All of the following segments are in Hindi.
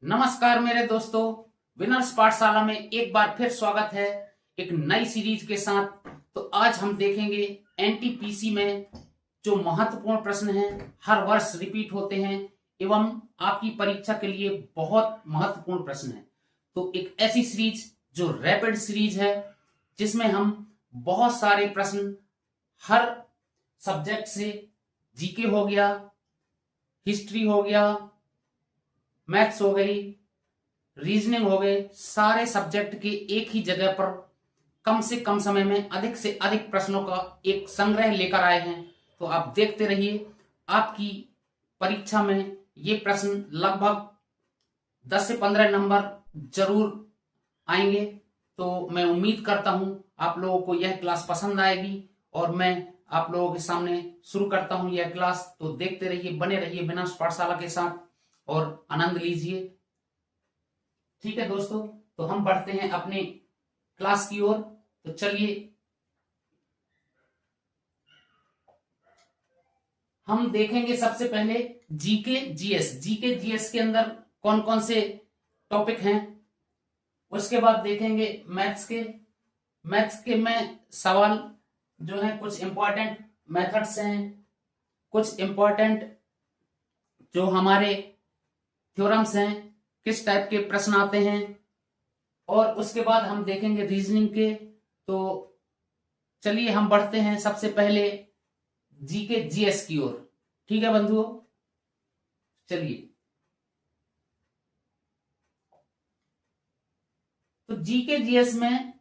नमस्कार मेरे दोस्तों, विनर्स पाठशाला में एक बार फिर स्वागत है एक नई सीरीज के साथ। तो आज हम देखेंगे एनटीपीसी में जो महत्वपूर्ण प्रश्न हैं, हर वर्ष रिपीट होते हैं एवं आपकी परीक्षा के लिए बहुत महत्वपूर्ण प्रश्न है। तो एक ऐसी सीरीज जो रैपिड सीरीज है जिसमें हम बहुत सारे प्रश्न हर सब्जेक्ट से, जीके हो गया, हिस्ट्री हो गया, मैथ्स हो गई, रीजनिंग हो गए, सारे सब्जेक्ट के एक ही जगह पर कम से कम समय में अधिक से अधिक प्रश्नों का एक संग्रह लेकर आए हैं। तो आप देखते रहिए, आपकी परीक्षा में ये प्रश्न लगभग 10 से 15 नंबर जरूर आएंगे। तो मैं उम्मीद करता हूं आप लोगों को यह क्लास पसंद आएगी और मैं आप लोगों के सामने शुरू करता हूं यह क्लास। तो देखते रहिए, बने रहिए विनाश पाठशाला के साथ और आनंद लीजिए। ठीक है दोस्तों, तो हम बढ़ते हैं अपने क्लास की ओर। तो चलिए हम देखेंगे सबसे पहले जीके जीएस। जीके जीएस के अंदर कौन कौन से टॉपिक हैं, उसके बाद देखेंगे मैथ्स के में सवाल जो है, कुछ इंपॉर्टेंट मेथड्स हैं, कुछ इंपॉर्टेंट जो हमारे थ्योरम्स हैं, किस टाइप के प्रश्न आते हैं, और उसके बाद हम देखेंगे रीजनिंग के। तो चलिए हम बढ़ते हैं सबसे पहले जीके जीएस की ओर। ठीक है बंधुओं, चलिए। तो जीके जीएस में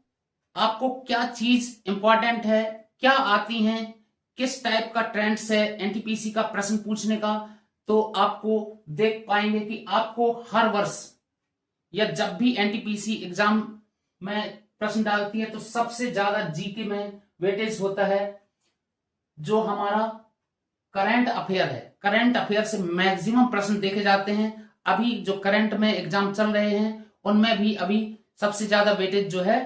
आपको क्या चीज इंपॉर्टेंट है, क्या आती हैं, किस टाइप का ट्रेंड्स है एनटीपीसी का प्रश्न पूछने का, तो आपको देख पाएंगे कि आपको हर वर्ष या जब भी एनटीपीसी एग्जाम में प्रश्न डालती है तो सबसे ज्यादा जीके में वेटेज होता है जो हमारा करंट अफेयर है। करंट अफेयर से मैक्सिमम प्रश्न देखे जाते हैं। अभी जो करंट में एग्जाम चल रहे हैं उनमें भी अभी सबसे ज्यादा वेटेज जो है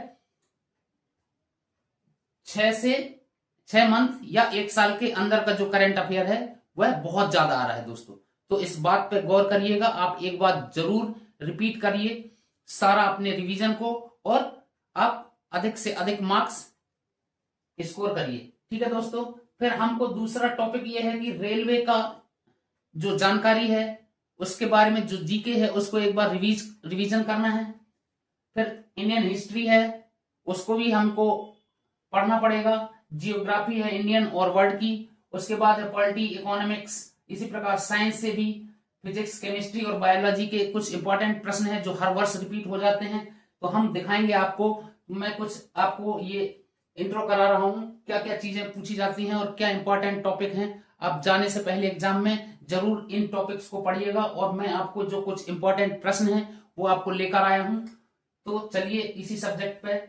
6 मंथ या 1 साल के अंदर का जो करंट अफेयर है वह बहुत ज्यादा आ रहा है दोस्तों। तो इस बात पे गौर करिएगा, आप एक बार जरूर रिपीट करिए सारा अपने रिवीजन को और आप अधिक से अधिक मार्क्स स्कोर करिए। ठीक है दोस्तों, फिर हमको दूसरा टॉपिक यह है कि रेलवे का जो जानकारी है उसके बारे में जो जीके है उसको एक बार रिवीजन करना है। फिर इंडियन हिस्ट्री है, उसको भी हमको पढ़ना पड़ेगा। जियोग्राफी है इंडियन और वर्ल्ड की, उसके बाद है पॉलिटी, इकोनॉमिक्स, इसी प्रकार साइंस से भी फिजिक्स, केमिस्ट्री और बायोलॉजी के कुछ इंपॉर्टेंट प्रश्न हैं जो हर वर्ष रिपीट हो जाते हैं। तो हम दिखाएंगे आपको, मैं कुछ आपको ये इंट्रो करा रहा हूं, क्या क्या चीजें पूछी जाती हैं और क्या इंपॉर्टेंट टॉपिक हैं। आप जाने से पहले एग्जाम में जरूर इन टॉपिक्स को पढ़िएगा और मैं आपको जो कुछ इंपॉर्टेंट प्रश्न हैं वो आपको लेकर आया हूं। तो चलिए इसी सब्जेक्ट पे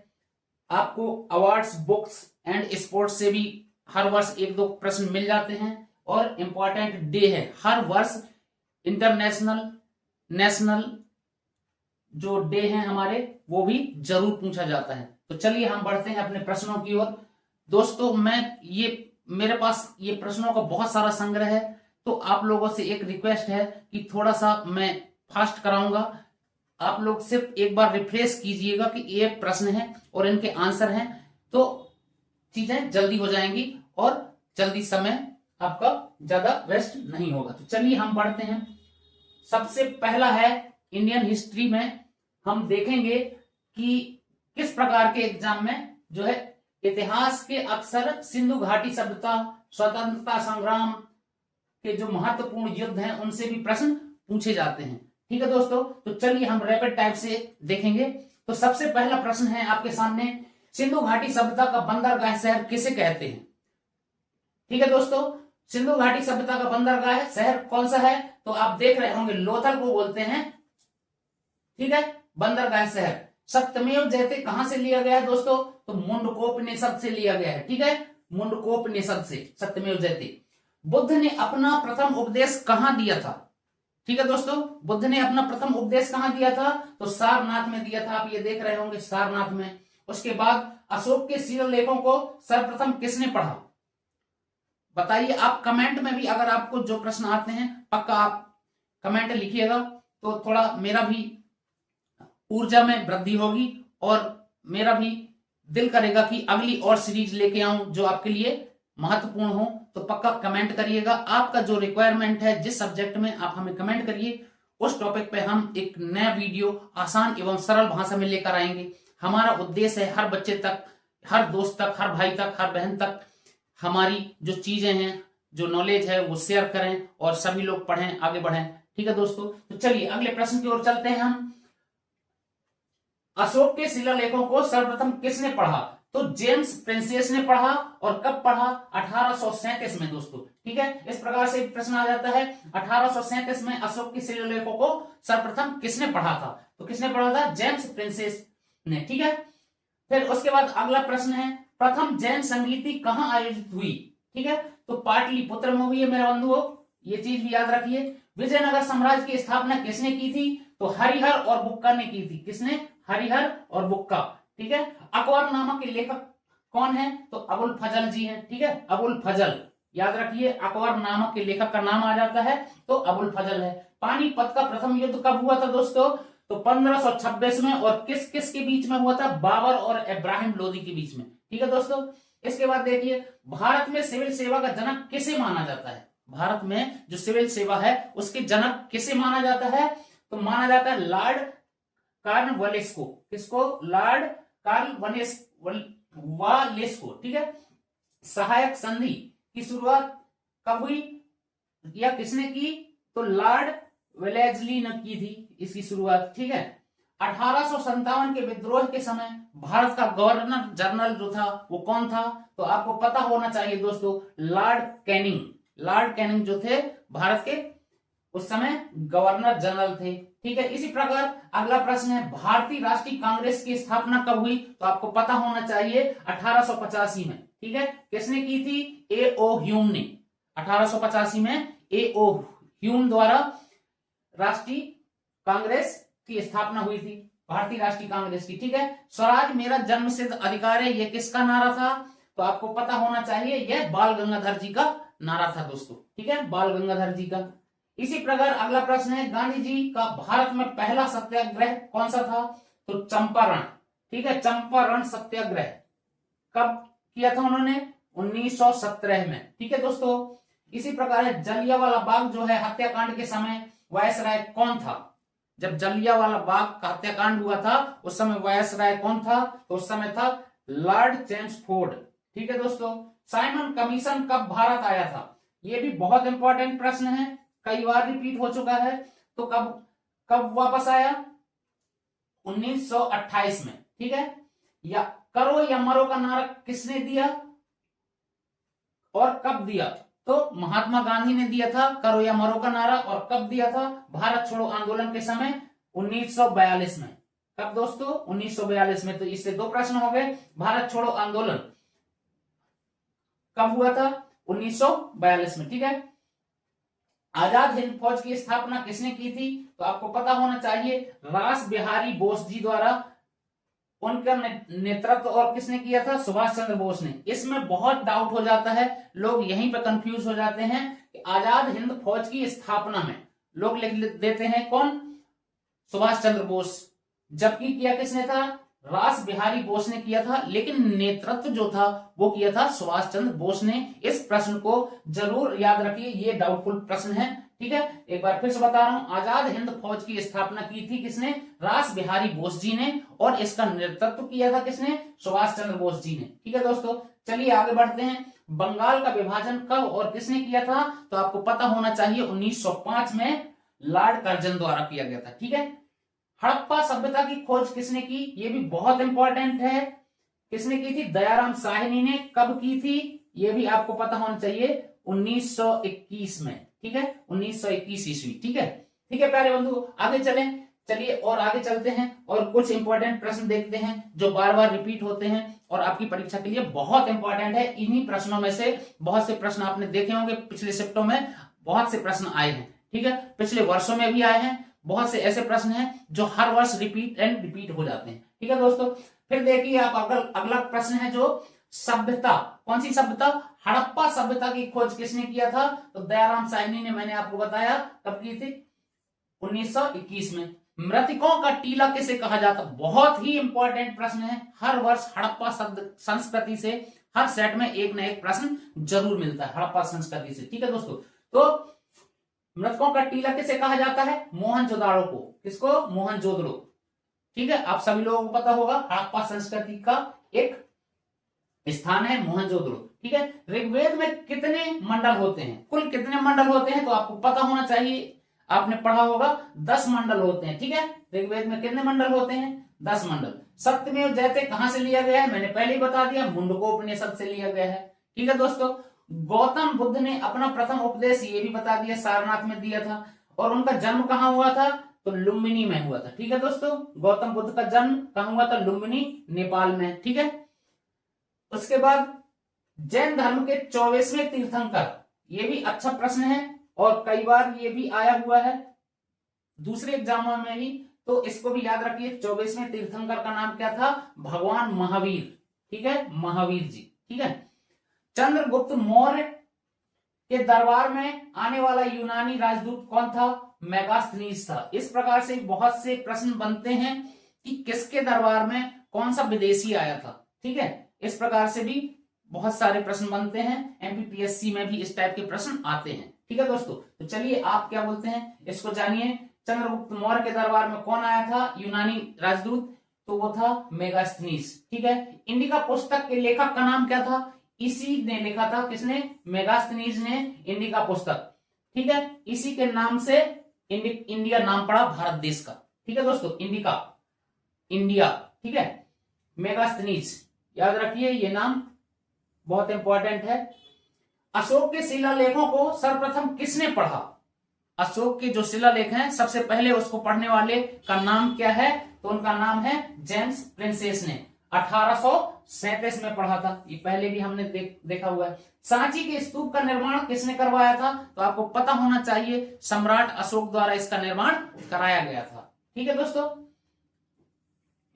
आपको अवार्ड्स, बुक्स एंड स्पोर्ट्स से भी हर वर्ष 1-2 प्रश्न मिल जाते हैं। और इंपॉर्टेंट डे है हर वर्ष, इंटरनेशनल, नेशनल जो डे हैं हमारे वो भी जरूर पूछा जाता है। तो चलिए हम बढ़ते हैं अपने प्रश्नों की ओर। दोस्तों मेरे पास ये प्रश्नों का बहुत सारा संग्रह है, तो आप लोगों से एक रिक्वेस्ट है कि थोड़ा सा मैं फास्ट कराऊंगा। आप लोग सिर्फ एक बार रिफ्रेश कीजिएगा कि ये प्रश्न है और इनके आंसर हैं, तो चीजें जल्दी हो जाएंगी और जल्दी समय आपका ज्यादा वेस्ट नहीं होगा। तो चलिए हम पढ़ते हैं। सबसे पहला है इंडियन हिस्ट्री में हम देखेंगे कि किस प्रकार के एग्जाम में जो है इतिहास के अक्सर सिंधु घाटी सभ्यता, स्वतंत्रता संग्राम के जो महत्वपूर्ण युद्ध हैं उनसे भी प्रश्न पूछे जाते हैं। ठीक है दोस्तों, तो चलिए हम रैपिड टाइप से देखेंगे। तो सबसे पहला प्रश्न है आपके सामने, सिंधु घाटी सभ्यता का बंदरगाह शहर किसे कहते हैं। ठीक है दोस्तों, सिंधु घाटी सभ्यता का बंदरगाह शहर कौन सा है, तो आप देख रहे होंगे लोथल को बोलते हैं। ठीक है, बंदरगाह शहर। सत्यमेव जयते कहां से लिया गया है दोस्तों, तो मुंडकोपनिषद से लिया गया है। ठीक है, मुंडकोपनिषद से सत्यमेव जयते। बुद्ध ने अपना प्रथम उपदेश कहां दिया था। ठीक है दोस्तों, बुद्ध ने अपना प्रथम उपदेश कहां दिया था, तो सारनाथ में दिया था। आप ये देख रहे होंगे सारनाथ में। उसके बाद अशोक के शिलालेखों को सर्वप्रथम किसने पढ़ा, बताइए। आप कमेंट में भी अगर आपको जो प्रश्न आते हैं पक्का आप कमेंट लिखिएगा तो थोड़ा मेरा भी ऊर्जा में वृद्धि होगी और मेरा भी दिल करेगा कि अगली और सीरीज लेके आऊं जो आपके लिए महत्वपूर्ण हो। तो पक्का कमेंट करिएगा, आपका जो रिक्वायरमेंट है जिस सब्जेक्ट में आप हमें कमेंट करिए, उस टॉपिक पे हम एक नया वीडियो आसान एवं सरल भाषा में लेकर आएंगे। हमारा उद्देश्य है हर बच्चे तक, हर दोस्त तक, हर भाई तक, हर बहन तक हमारी जो चीजें हैं, जो नॉलेज है वो शेयर करें और सभी लोग पढ़ें, आगे बढ़ें। ठीक है दोस्तों, तो चलिए अगले प्रश्न की ओर चलते हैं हम। अशोक के शिलालेखों को सर्वप्रथम किसने पढ़ा? तो जेम्स प्रिंसेस ने पढ़ा। और कब पढ़ा? 1837 में दोस्तों। ठीक है, इस प्रकार से प्रश्न आ जाता है 1837 में अशोक के शिलालेखों को सर्वप्रथम किसने पढ़ा था? तो किसने पढ़ा था? जेम्स प्रिंसेस ने। ठीक है, फिर उसके बाद अगला प्रश्न है, प्रथम जैन संगीति कहां आयोजित हुई? ठीक है, तो पाटलिपुत्र में हुई है मेरे बंधुओं, ये चीज भी याद रखिए। विजयनगर साम्राज्य की स्थापना किसने की थी? तो हरिहर और बुक्का ने की थी। किसने? हरिहर और बुक्का। ठीक है, अकबरनामा के लेखक कौन है? तो अबुल फजल जी हैं। ठीक है, अबुल फजल याद रखिए, अकबरनामा के लेखक का नाम आ जाता है तो अबुल फजल है। पानीपत का प्रथम युद्ध कब हुआ था दोस्तों? तो 1526 में। और किस किस के बीच में हुआ था? बाबर और इब्राहिम लोदी के बीच में। ठीक है दोस्तों, इसके बाद देखिए, भारत में सिविल सेवा का जनक किसे माना जाता है? भारत में जो सिविल सेवा है उसके जनक किसे माना जाता है? तो माना जाता है लॉर्ड कॉर्नवालिस को। किसको? लॉर्ड कॉर्नवालिस को। ठीक है, सहायक संधि की शुरुआत कब हुई या किसने की? तो लॉर्ड वेलेस्ली ने की थी इसकी शुरुआत। ठीक है, 1857 के विद्रोह के समय भारत का गवर्नर जनरल जो था वो कौन था? तो आपको पता होना चाहिए दोस्तों, लॉर्ड कैनिंग। लॉर्ड कैनिंग जो थे भारत के उस समय गवर्नर जनरल थे। ठीक है, इसी प्रकार अगला प्रश्न है, भारतीय राष्ट्रीय कांग्रेस की स्थापना कब हुई? तो आपको पता होना चाहिए 1885 में। ठीक है, किसने की थी? ए ओ ह्यूम ने। 1885 में ए ओ ह्यूम द्वारा राष्ट्रीय कांग्रेस की स्थापना हुई थी, भारतीय राष्ट्रीय कांग्रेस की। ठीक है, स्वराज मेरा जन्मसिद्ध अधिकार है, यह किसका नारा था? तो आपको पता होना चाहिए, यह बाल गंगाधर जी का नारा था दोस्तों। ठीक है, बाल गंगाधर जी का। इसी प्रकार अगला प्रश्न है, गांधी जी का भारत में पहला सत्याग्रह कौन सा था? तो चंपारण। ठीक है, चंपारण सत्याग्रह कब किया था उन्होंने? 1917 में। ठीक है दोस्तों, इसी प्रकार है, जलियांवाला बाग जो है हत्याकांड के समय वायसराय कौन था? जब जलियांवाला बाग का हत्याकांड हुआ था उस समय वायसराय कौन था? तो उस समय था लॉर्ड चेम्सफोर्ड। ठीक है दोस्तों, साइमन कमीशन कब भारत आया था? यह भी बहुत इंपॉर्टेंट प्रश्न है, कई बार रिपीट हो चुका है। तो कब कब वापस आया? 1928 में। ठीक है, या करो या मरो का नारा किसने दिया और कब दिया? तो महात्मा गांधी ने दिया था करो या मरो का नारा। और कब दिया था? भारत छोड़ो आंदोलन के समय 1942 में। कब दोस्तों? 1942 में। तो इससे दो प्रश्न हो गए, भारत छोड़ो आंदोलन कब हुआ था? 1942 में। ठीक है, आजाद हिंद फौज की स्थापना किसने की थी? तो आपको पता होना चाहिए, रास बिहारी बोस जी द्वारा उनका नेतृत्व। और किसने किया था? सुभाष चंद्र बोस ने। इसमें बहुत डाउट हो जाता है, लोग यहीं पे कंफ्यूज हो जाते हैं कि आजाद हिंद फौज की स्थापना में लोग लिख देते हैं कौन? सुभाष चंद्र बोस, जबकि किया किसने था? रास बिहारी बोस ने किया था, लेकिन नेतृत्व जो था वो किया था सुभाष चंद्र बोस ने। इस प्रश्न को जरूर याद रखिए, ये डाउटफुल प्रश्न है। ठीक है, एक बार फिर से बता रहा हूं, आजाद हिंद फौज की स्थापना की थी किसने? रास बिहारी बोस जी ने। और इसका नेतृत्व किया था किसने? सुभाष चंद्र बोस जी ने। ठीक है दोस्तों, चलिए आगे बढ़ते हैं। बंगाल का विभाजन कब और किसने किया था? तो आपको पता होना चाहिए 1905 में लॉर्ड कर्जन द्वारा किया गया था। ठीक है, हड़प्पा सभ्यता की खोज किसने की? ये भी बहुत इंपॉर्टेंट है, किसने की थी? दयाराम साहनी ने। कब की थी? ये भी आपको पता होना चाहिए 1921 में। ठीक है, 1921 ईस्वी। ठीक है, ठीक है प्यारे बंधु, आगे चलिए और आगे चलते हैं और कुछ इंपॉर्टेंट प्रश्न देखते हैं जो बार बार रिपीट होते हैं और आपकी परीक्षा के लिए बहुत इंपॉर्टेंट है। इन्हीं प्रश्नों में से बहुत से प्रश्न आपने देखे होंगे, पिछले शिफ्टों में बहुत से प्रश्न आए हैं। ठीक है, पिछले वर्षों में भी आए हैं, बहुत से ऐसे प्रश्न हैं जो हर वर्ष रिपीट हो जाते हैं। ठीक है दोस्तों, फिर देखिए आप अगला प्रश्न है जो सभ्यता, कौन सी सभ्यता? हड़प्पा सभ्यता की खोज किसने किया था? तो दयाराम साहनी ने। मैंने आपको बताया कब की थी, 1921 में। मृतकों का टीला किसे कहा जाता? बहुत ही इंपॉर्टेंट प्रश्न है, हर वर्ष हड़प्पा संस्कृति से हर सेट में एक न एक प्रश्न जरूर मिलता है हड़प्पा संस्कृति से। ठीक है दोस्तों, तो मृतकों का टीला किसे कहा जाता है? मोहनजोदाड़ो को। किसको? मोहनजोदड़ो। ठीक है, आप सभी लोगों को पता होगा हड़प्पा संस्कृति का एक स्थान है मोहनजोदड़ो। ठीक है, ऋग्वेद में कितने मंडल होते हैं? कुल कितने मंडल होते हैं? तो आपको पता होना चाहिए, आपने पढ़ा होगा 10 मंडल होते हैं। ठीक है, ऋग्वेद में कितने मंडल होते हैं? 10 मंडल। सत्यमेव जयते कहां से लिया गया है? मैंने पहले ही बता दिया, मुंडकोपनिषद से लिया गया है। ठीक है दोस्तों, गौतम बुद्ध ने अपना प्रथम उपदेश ये भी बता दिया सारनाथ में दिया था, और उनका जन्म कहां हुआ था? तो लुम्बिनी में हुआ था। ठीक है दोस्तों, गौतम बुद्ध का जन्म कहां हुआ था? लुम्बिनी, नेपाल में। ठीक है, उसके बाद जैन धर्म के 24वें तीर्थंकर, ये भी अच्छा प्रश्न है और कई बार ये भी आया हुआ है दूसरे एग्जामों में भी, तो इसको भी याद रखिए। 24वें तीर्थंकर का नाम क्या था? भगवान महावीर। ठीक है, महावीर जी। ठीक है, चंद्रगुप्त मौर्य के दरबार में आने वाला यूनानी राजदूत कौन था? मेगास्थनीज था। इस प्रकार से बहुत से प्रश्न बनते हैं कि किसके दरबार में कौन सा विदेशी आया था। ठीक है, इस प्रकार से भी बहुत सारे प्रश्न बनते हैं, एमपीपीएससी में भी इस टाइप के प्रश्न आते हैं। ठीक है दोस्तों, तो चलिए आप क्या बोलते हैं इसको जानिए। चंद्रगुप्त मौर्य के दरबार में कौन आया था यूनानी राजदूत? तो वो था मेगास्थनीज। ठीक है, इंडिका पुस्तक के लेखक का नाम क्या था? इसी ने लिखा था। किसने? मेगास्थनीज ने इंडिका पुस्तक। ठीक है, इसी के नाम से इंडिया नाम पड़ा भारत देश का। ठीक है दोस्तों, इंडिका, इंडिया। ठीक है, मेगास्थनीज याद रखिए, ये नाम बहुत इंपॉर्टेंट है। अशोक के शिलालेखों को सर्वप्रथम किसने पढ़ा? अशोक के जो शिलालेख हैं सबसे पहले उसको पढ़ने वाले का नाम क्या है? तो उनका नाम है जेम्स प्रिंसेस ने 1837 में पढ़ा था। ये पहले भी हमने देखा हुआ है। सांची के स्तूप का निर्माण किसने करवाया था? तो आपको पता होना चाहिए, सम्राट अशोक द्वारा इसका निर्माण कराया गया था। ठीक है दोस्तों,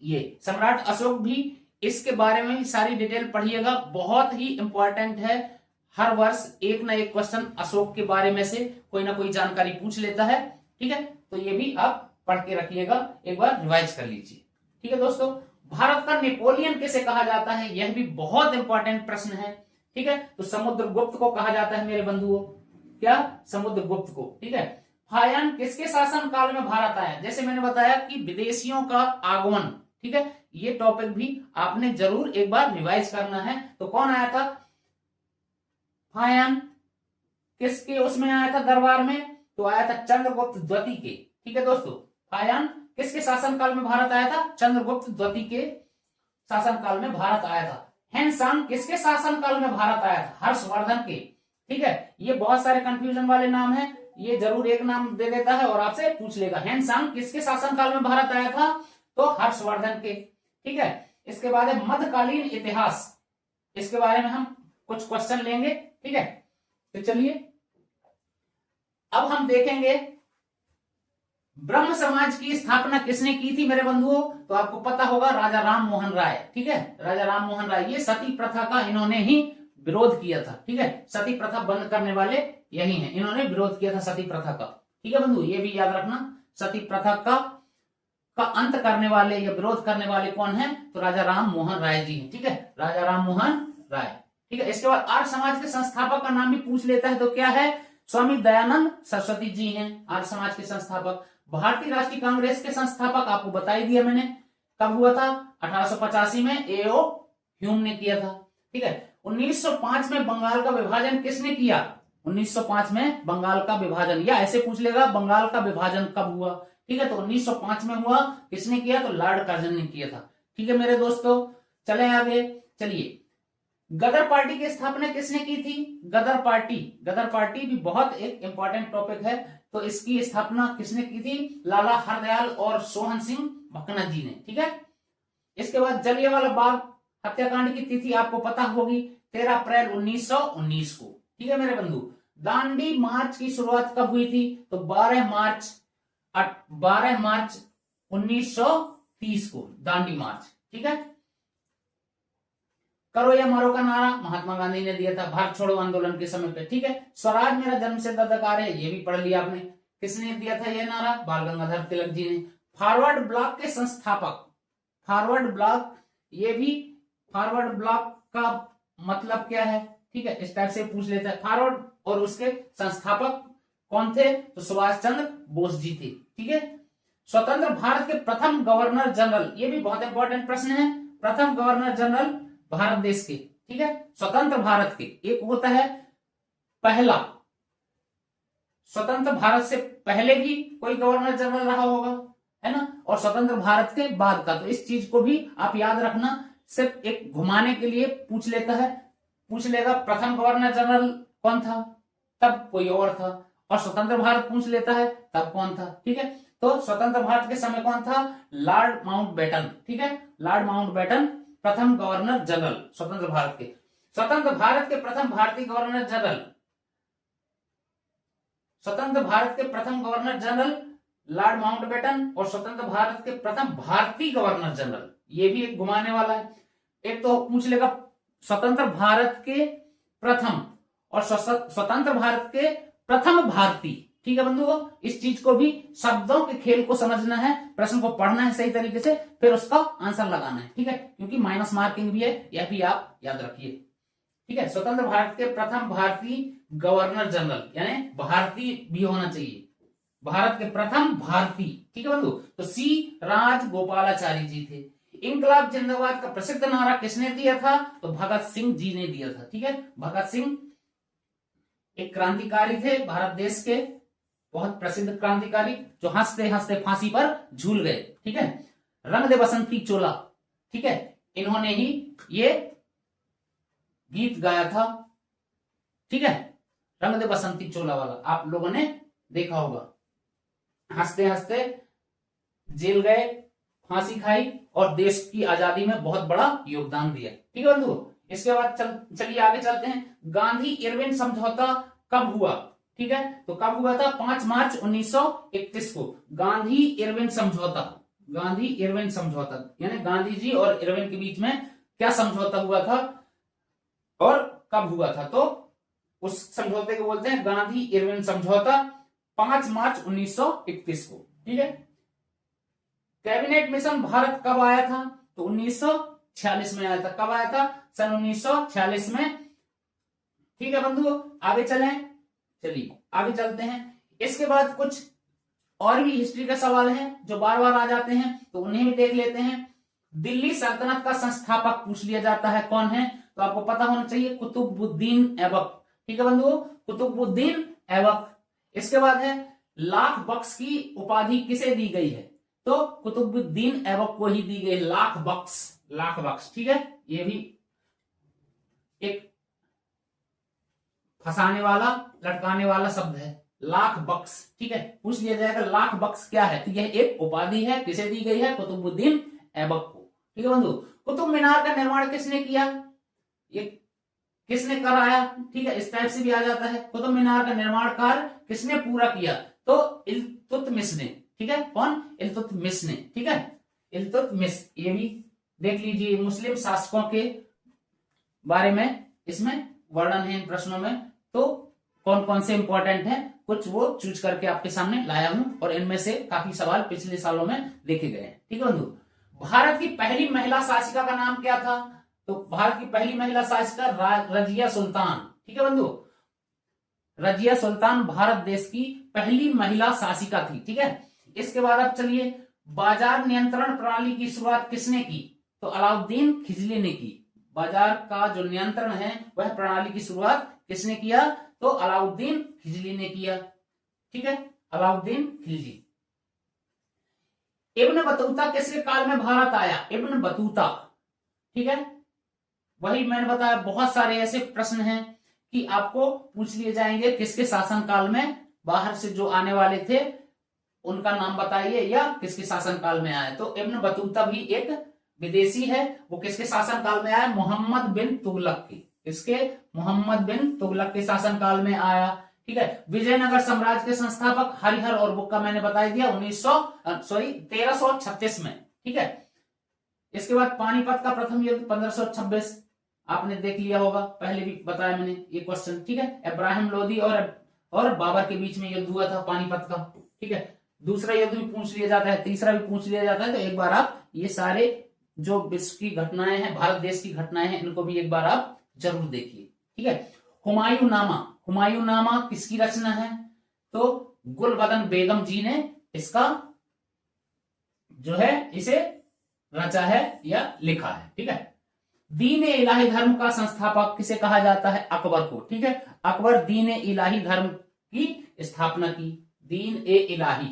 ये सम्राट अशोक भी, इसके बारे में भी सारी डिटेल पढ़िएगा, बहुत ही इंपॉर्टेंट है। हर वर्ष एक ना एक क्वेश्चन अशोक के बारे में से कोई ना कोई जानकारी पूछ लेता है। ठीक है, तो ये भी आप पढ़ के रखिएगा, एक बार रिवाइज कर लीजिए। ठीक है दोस्तों, भारत का नेपोलियन किसे कहा जाता है? यह भी बहुत इंपॉर्टेंट प्रश्न है। ठीक है, तो समुद्रगुप्त को कहा जाता है मेरे बंधुओं। क्या? समुद्रगुप्त को। ठीक है, हायन किसके शासन काल में भारत आया? जैसे मैंने बताया कि विदेशियों का आगमन। ठीक है, ये टॉपिक भी आपने जरूर एक बार रिवाइज करना है। तो कौन आया था? हायन किसके उसमें आया था दरबार में? तो आया था चंद्रगुप्त द्वितीय के। ठीक है दोस्तों, हायन किसके शासनकाल में भारत आया था? चंद्रगुप्त द्वितीय के शासनकाल में भारत आया था। हेनसांग किसके शासनकाल में भारत आया था? हर्षवर्धन के। ठीक है, ये बहुत सारे कंफ्यूजन वाले नाम हैं, ये जरूर एक नाम दे देता है और आपसे पूछ लेगा। हेनसांग किसके शासनकाल में भारत आया था? तो हर्षवर्धन के। ठीक है, इसके बाद है मध्यकालीन इतिहास, इसके बारे में हम कुछ क्वेश्चन लेंगे। ठीक है, तो चलिए अब हम देखेंगे ब्रह्म समाज की स्थापना किसने की थी मेरे बंधुओं? तो आपको पता होगा राजा राम मोहन राय। ठीक है, राजा राम मोहन राय, ये सती प्रथा का इन्होंने ही विरोध किया था। ठीक है, सती प्रथा बंद करने वाले यही हैं, इन्होंने विरोध किया था सती प्रथा का। ठीक है बंधु, ये भी याद रखना, सती प्रथा का अंत करने वाले या विरोध करने वाले कौन है? तो राजा राम मोहन राय जी हैं। ठीक है, राजा राम मोहन राय। ठीक है, इसके बाद आर्य समाज के संस्थापक का नाम भी पूछ लेता है, तो क्या है? स्वामी दयानंद सरस्वती जी हैं आर्य समाज के संस्थापक। भारतीय राष्ट्रीय कांग्रेस के संस्थापक आपको बता ही दिया मैंने, कब हुआ था? 1885 में एओ ह्यूम ने किया था। ठीक है, 1905 में बंगाल का विभाजन किसने किया? 1905 में बंगाल का विभाजन, या ऐसे पूछ लेगा बंगाल का विभाजन कब हुआ? ठीक है, तो 1905 में हुआ। किसने किया? तो लॉर्ड कर्जन ने किया था। ठीक है मेरे दोस्तों, चले आगे। चलिए, गदर पार्टी की स्थापना किसने की थी? गदर पार्टी भी बहुत एक इंपॉर्टेंट टॉपिक है। तो इसकी स्थापना किसने की थी? लाला हरदयाल और सोहन सिंह भकना जी ने। ठीक है, इसके बाद जलियांवाला बाग हत्याकांड की तिथि आपको पता होगी, 13 अप्रैल 1919 को। ठीक है मेरे बंधु, दांडी मार्च की शुरुआत कब हुई थी? तो 12 मार्च 1930 को दांडी मार्च। ठीक है, करो या मरो का नारा महात्मा गांधी ने दिया था भारत छोड़ो आंदोलन के समय पे। ठीक है, स्वराज मेरा जन्मसिद्ध अधिकार है, ये भी पढ़ लिया आपने। किसने दिया था यह नारा? बाल गंगाधर तिलक जी ने। फॉरवर्ड ब्लॉक के संस्थापक, फॉरवर्ड ब्लॉक, ये भी फॉरवर्ड ब्लॉक का मतलब क्या है? ठीक है, इस टाइप से पूछ लेता है। फॉरवर्ड और उसके संस्थापक कौन थे? तो सुभाष चंद्र बोस जी थे। ठीक है। स्वतंत्र भारत के प्रथम गवर्नर जनरल, ये भी बहुत इंपॉर्टेंट प्रश्न है। प्रथम गवर्नर जनरल भारत देश के, ठीक है, स्वतंत्र भारत के। एक होता है पहला, स्वतंत्र भारत से पहले भी कोई गवर्नर जनरल रहा होगा, है ना, और स्वतंत्र भारत के बाद का। तो इस चीज को भी आप याद रखना, सिर्फ एक घुमाने के लिए पूछ लेता है, पूछ लेगा प्रथम गवर्नर जनरल कौन था, तब कोई और था, और स्वतंत्र भारत पूछ लेता है तब कौन था। ठीक है, तो स्वतंत्र भारत के समय कौन था? Lord Mountbatten. ठीक है, लॉर्ड माउंटबेटन प्रथम गवर्नर जनरल स्वतंत्र भारत के। स्वतंत्र भारत के प्रथम भारतीय गवर्नर जनरल, स्वतंत्र भारत के प्रथम गवर्नर जनरल लॉर्ड माउंटबेटन, और स्वतंत्र भारत के प्रथम भारतीय गवर्नर जनरल, ये भी एक घुमाने वाला है। एक तो पूछ लेगा स्वतंत्र भारत के प्रथम और स्वतंत्र भारत के प्रथम भारतीय। ठीक है बंधुओं, इस चीज को भी, शब्दों के खेल को समझना है, प्रश्न को पढ़ना है सही तरीके से, फिर उसका आंसर लगाना है। ठीक है, क्योंकि माइनस मार्किंग भी है, यह भी आप याद रखिए। ठीक है, स्वतंत्र भारत के प्रथम भारतीय गवर्नर जनरल, यानी भारतीय भी होना चाहिए, भारत के प्रथम भारतीय। ठीक है बंधु, तो सी राजगोपालाचारी जी थे। इंकलाब जिंदाबाद का प्रसिद्ध नारा किसने दिया था? तो भगत सिंह जी ने दिया था। ठीक है, भगत सिंह एक क्रांतिकारी थे भारत देश के, बहुत प्रसिद्ध क्रांतिकारी, जो हंसते हंसते फांसी पर झूल गए। ठीक है, रंग दे बसंती चोला, ठीक है, इन्होंने ही ये गीत गाया था। ठीक है, रंग दे बसंती चोला वाला आप लोगों ने देखा होगा। हंसते हंसते जेल गए, फांसी खाई और देश की आजादी में बहुत बड़ा योगदान दिया। ठीक है बंधु, इसके बाद चलिए आगे चलते हैं। गांधी इरविन समझौता कब हुआ? ठीक है, तो कब हुआ था? 5 मार्च 1931 को गांधी इरविन समझौता, गांधी इरविन समझौता, यानी गांधी जी और इरविन के बीच में क्या समझौता हुआ था और कब हुआ था? तो उस समझौते को बोलते हैं गांधी इरविन समझौता, 5 मार्च 1931 को। ठीक है, कैबिनेट मिशन भारत कब आया था? तो 1946 में आया था। कब आया था? सन 1946 में। ठीक है बंधु, आगे चलिए आगे चलते हैं। इसके बाद कुछ और भी हिस्ट्री के सवाल हैं जो बार बार आ जाते हैं, तो उन्हें भी देख लेते हैं। दिल्ली सल्तनत का संस्थापक पूछ लिया जाता है, कौन है? तो आपको पता होना चाहिए, कुतुबुद्दीन ऐबक। ठीक है बंधु, कुतुबुद्दीन ऐबक। इसके बाद है लाख बख्श की उपाधि किसे दी गई है? तो कुतुबुद्दीन ऐबक को ही दी गई लाख बख्श, लाख बख्श। ठीक है, ये भी एक फंसाने वाला, लटकाने वाला शब्द है, लाख बख्श। ठीक है, पूछ लिया जाएगा लाख बख्श क्या है? तो यह एक उपाधि है, किसे दी गई है? कुतुबुद्दीन ऐबक को। ठीक है बंधु, कुतुब मीनार का निर्माण किसने किया? ये किसने कराया? ठीक है, इस टाइप से भी आ जाता है, कुतुब मीनार का निर्माण कार्य किसने पूरा किया? तो इल्तुतमिश ने। ठीक है, कौन? इल्तुतमिश ने। ठीक है, इल्तुतमिश, ये भी देख लीजिए। मुस्लिम शासकों के बारे में इसमें वर्णन है इन प्रश्नों में, तो कौन कौन से इंपॉर्टेंट हैं कुछ वो चूज करके आपके सामने लाया हूं, और इनमें से काफी सवाल पिछले सालों में देखे गए हैं। ठीक है बंधु, भारत की पहली महिला शासिका का नाम क्या था? तो भारत की पहली महिला शासिका रजिया सुल्तान। ठीक है बंधु, रजिया सुल्तान भारत देश की पहली महिला शासिका थी। ठीक है, इसके बाद अब चलिए, बाजार नियंत्रण प्रणाली की शुरुआत किसने की? तो अलाउद्दीन खिलजी ने की। बाजार का जो नियंत्रण है वह प्रणाली की शुरुआत किसने किया? तो अलाउद्दीन खिलजी ने किया। ठीक है, अलाउद्दीन खिलजी। इब्न बतूता किसके काल में भारत आया? Ibn Battuta. ठीक है, वही मैंने बताया, बहुत सारे ऐसे प्रश्न हैं कि आपको पूछ लिए जाएंगे किसके शासन काल में, बाहर से जो आने वाले थे उनका नाम बताइए, या किसके शासन काल में आए। तो इब्न बतूता भी एक विदेशी है, वो किसके शासन काल में आया? मोहम्मद बिन तुगलक की। इसके मोहम्मद बिन तुगलक के शासन काल में आया। ठीक है, विजयनगर साम्राज्य के संस्थापक हरिहर और बुक्का मैंने बता दिया 1336 में। ठीक है, इसके बाद पानीपत का प्रथम युद्ध 1526 आपने देख लिया होगा, पहले भी बताया मैंने ये क्वेश्चन। ठीक है, इब्राहिम लोदी और और बाबर के बीच में युद्ध हुआ था पानीपत का। ठीक है, दूसरा युद्ध भी पूछ लिया जाता है, तीसरा भी पूछ लिया जाता है। तो एक बार आप ये सारे जो विश्व की घटनाएं हैं, भारत देश की घटनाएं हैं, इनको भी एक बार आप जरूर देखिए। ठीक है, हुमायूं नामा, हुमायूं नामा किसकी रचना है? तो गुलबदन बेगम जी ने इसका जो है इसे रचा है या लिखा है। ठीक है, दीन ए इलाही धर्म का संस्थापक किसे कहा जाता है? अकबर को। ठीक है, अकबर दीन ए इलाही धर्म की स्थापना की, दीन ए इलाही।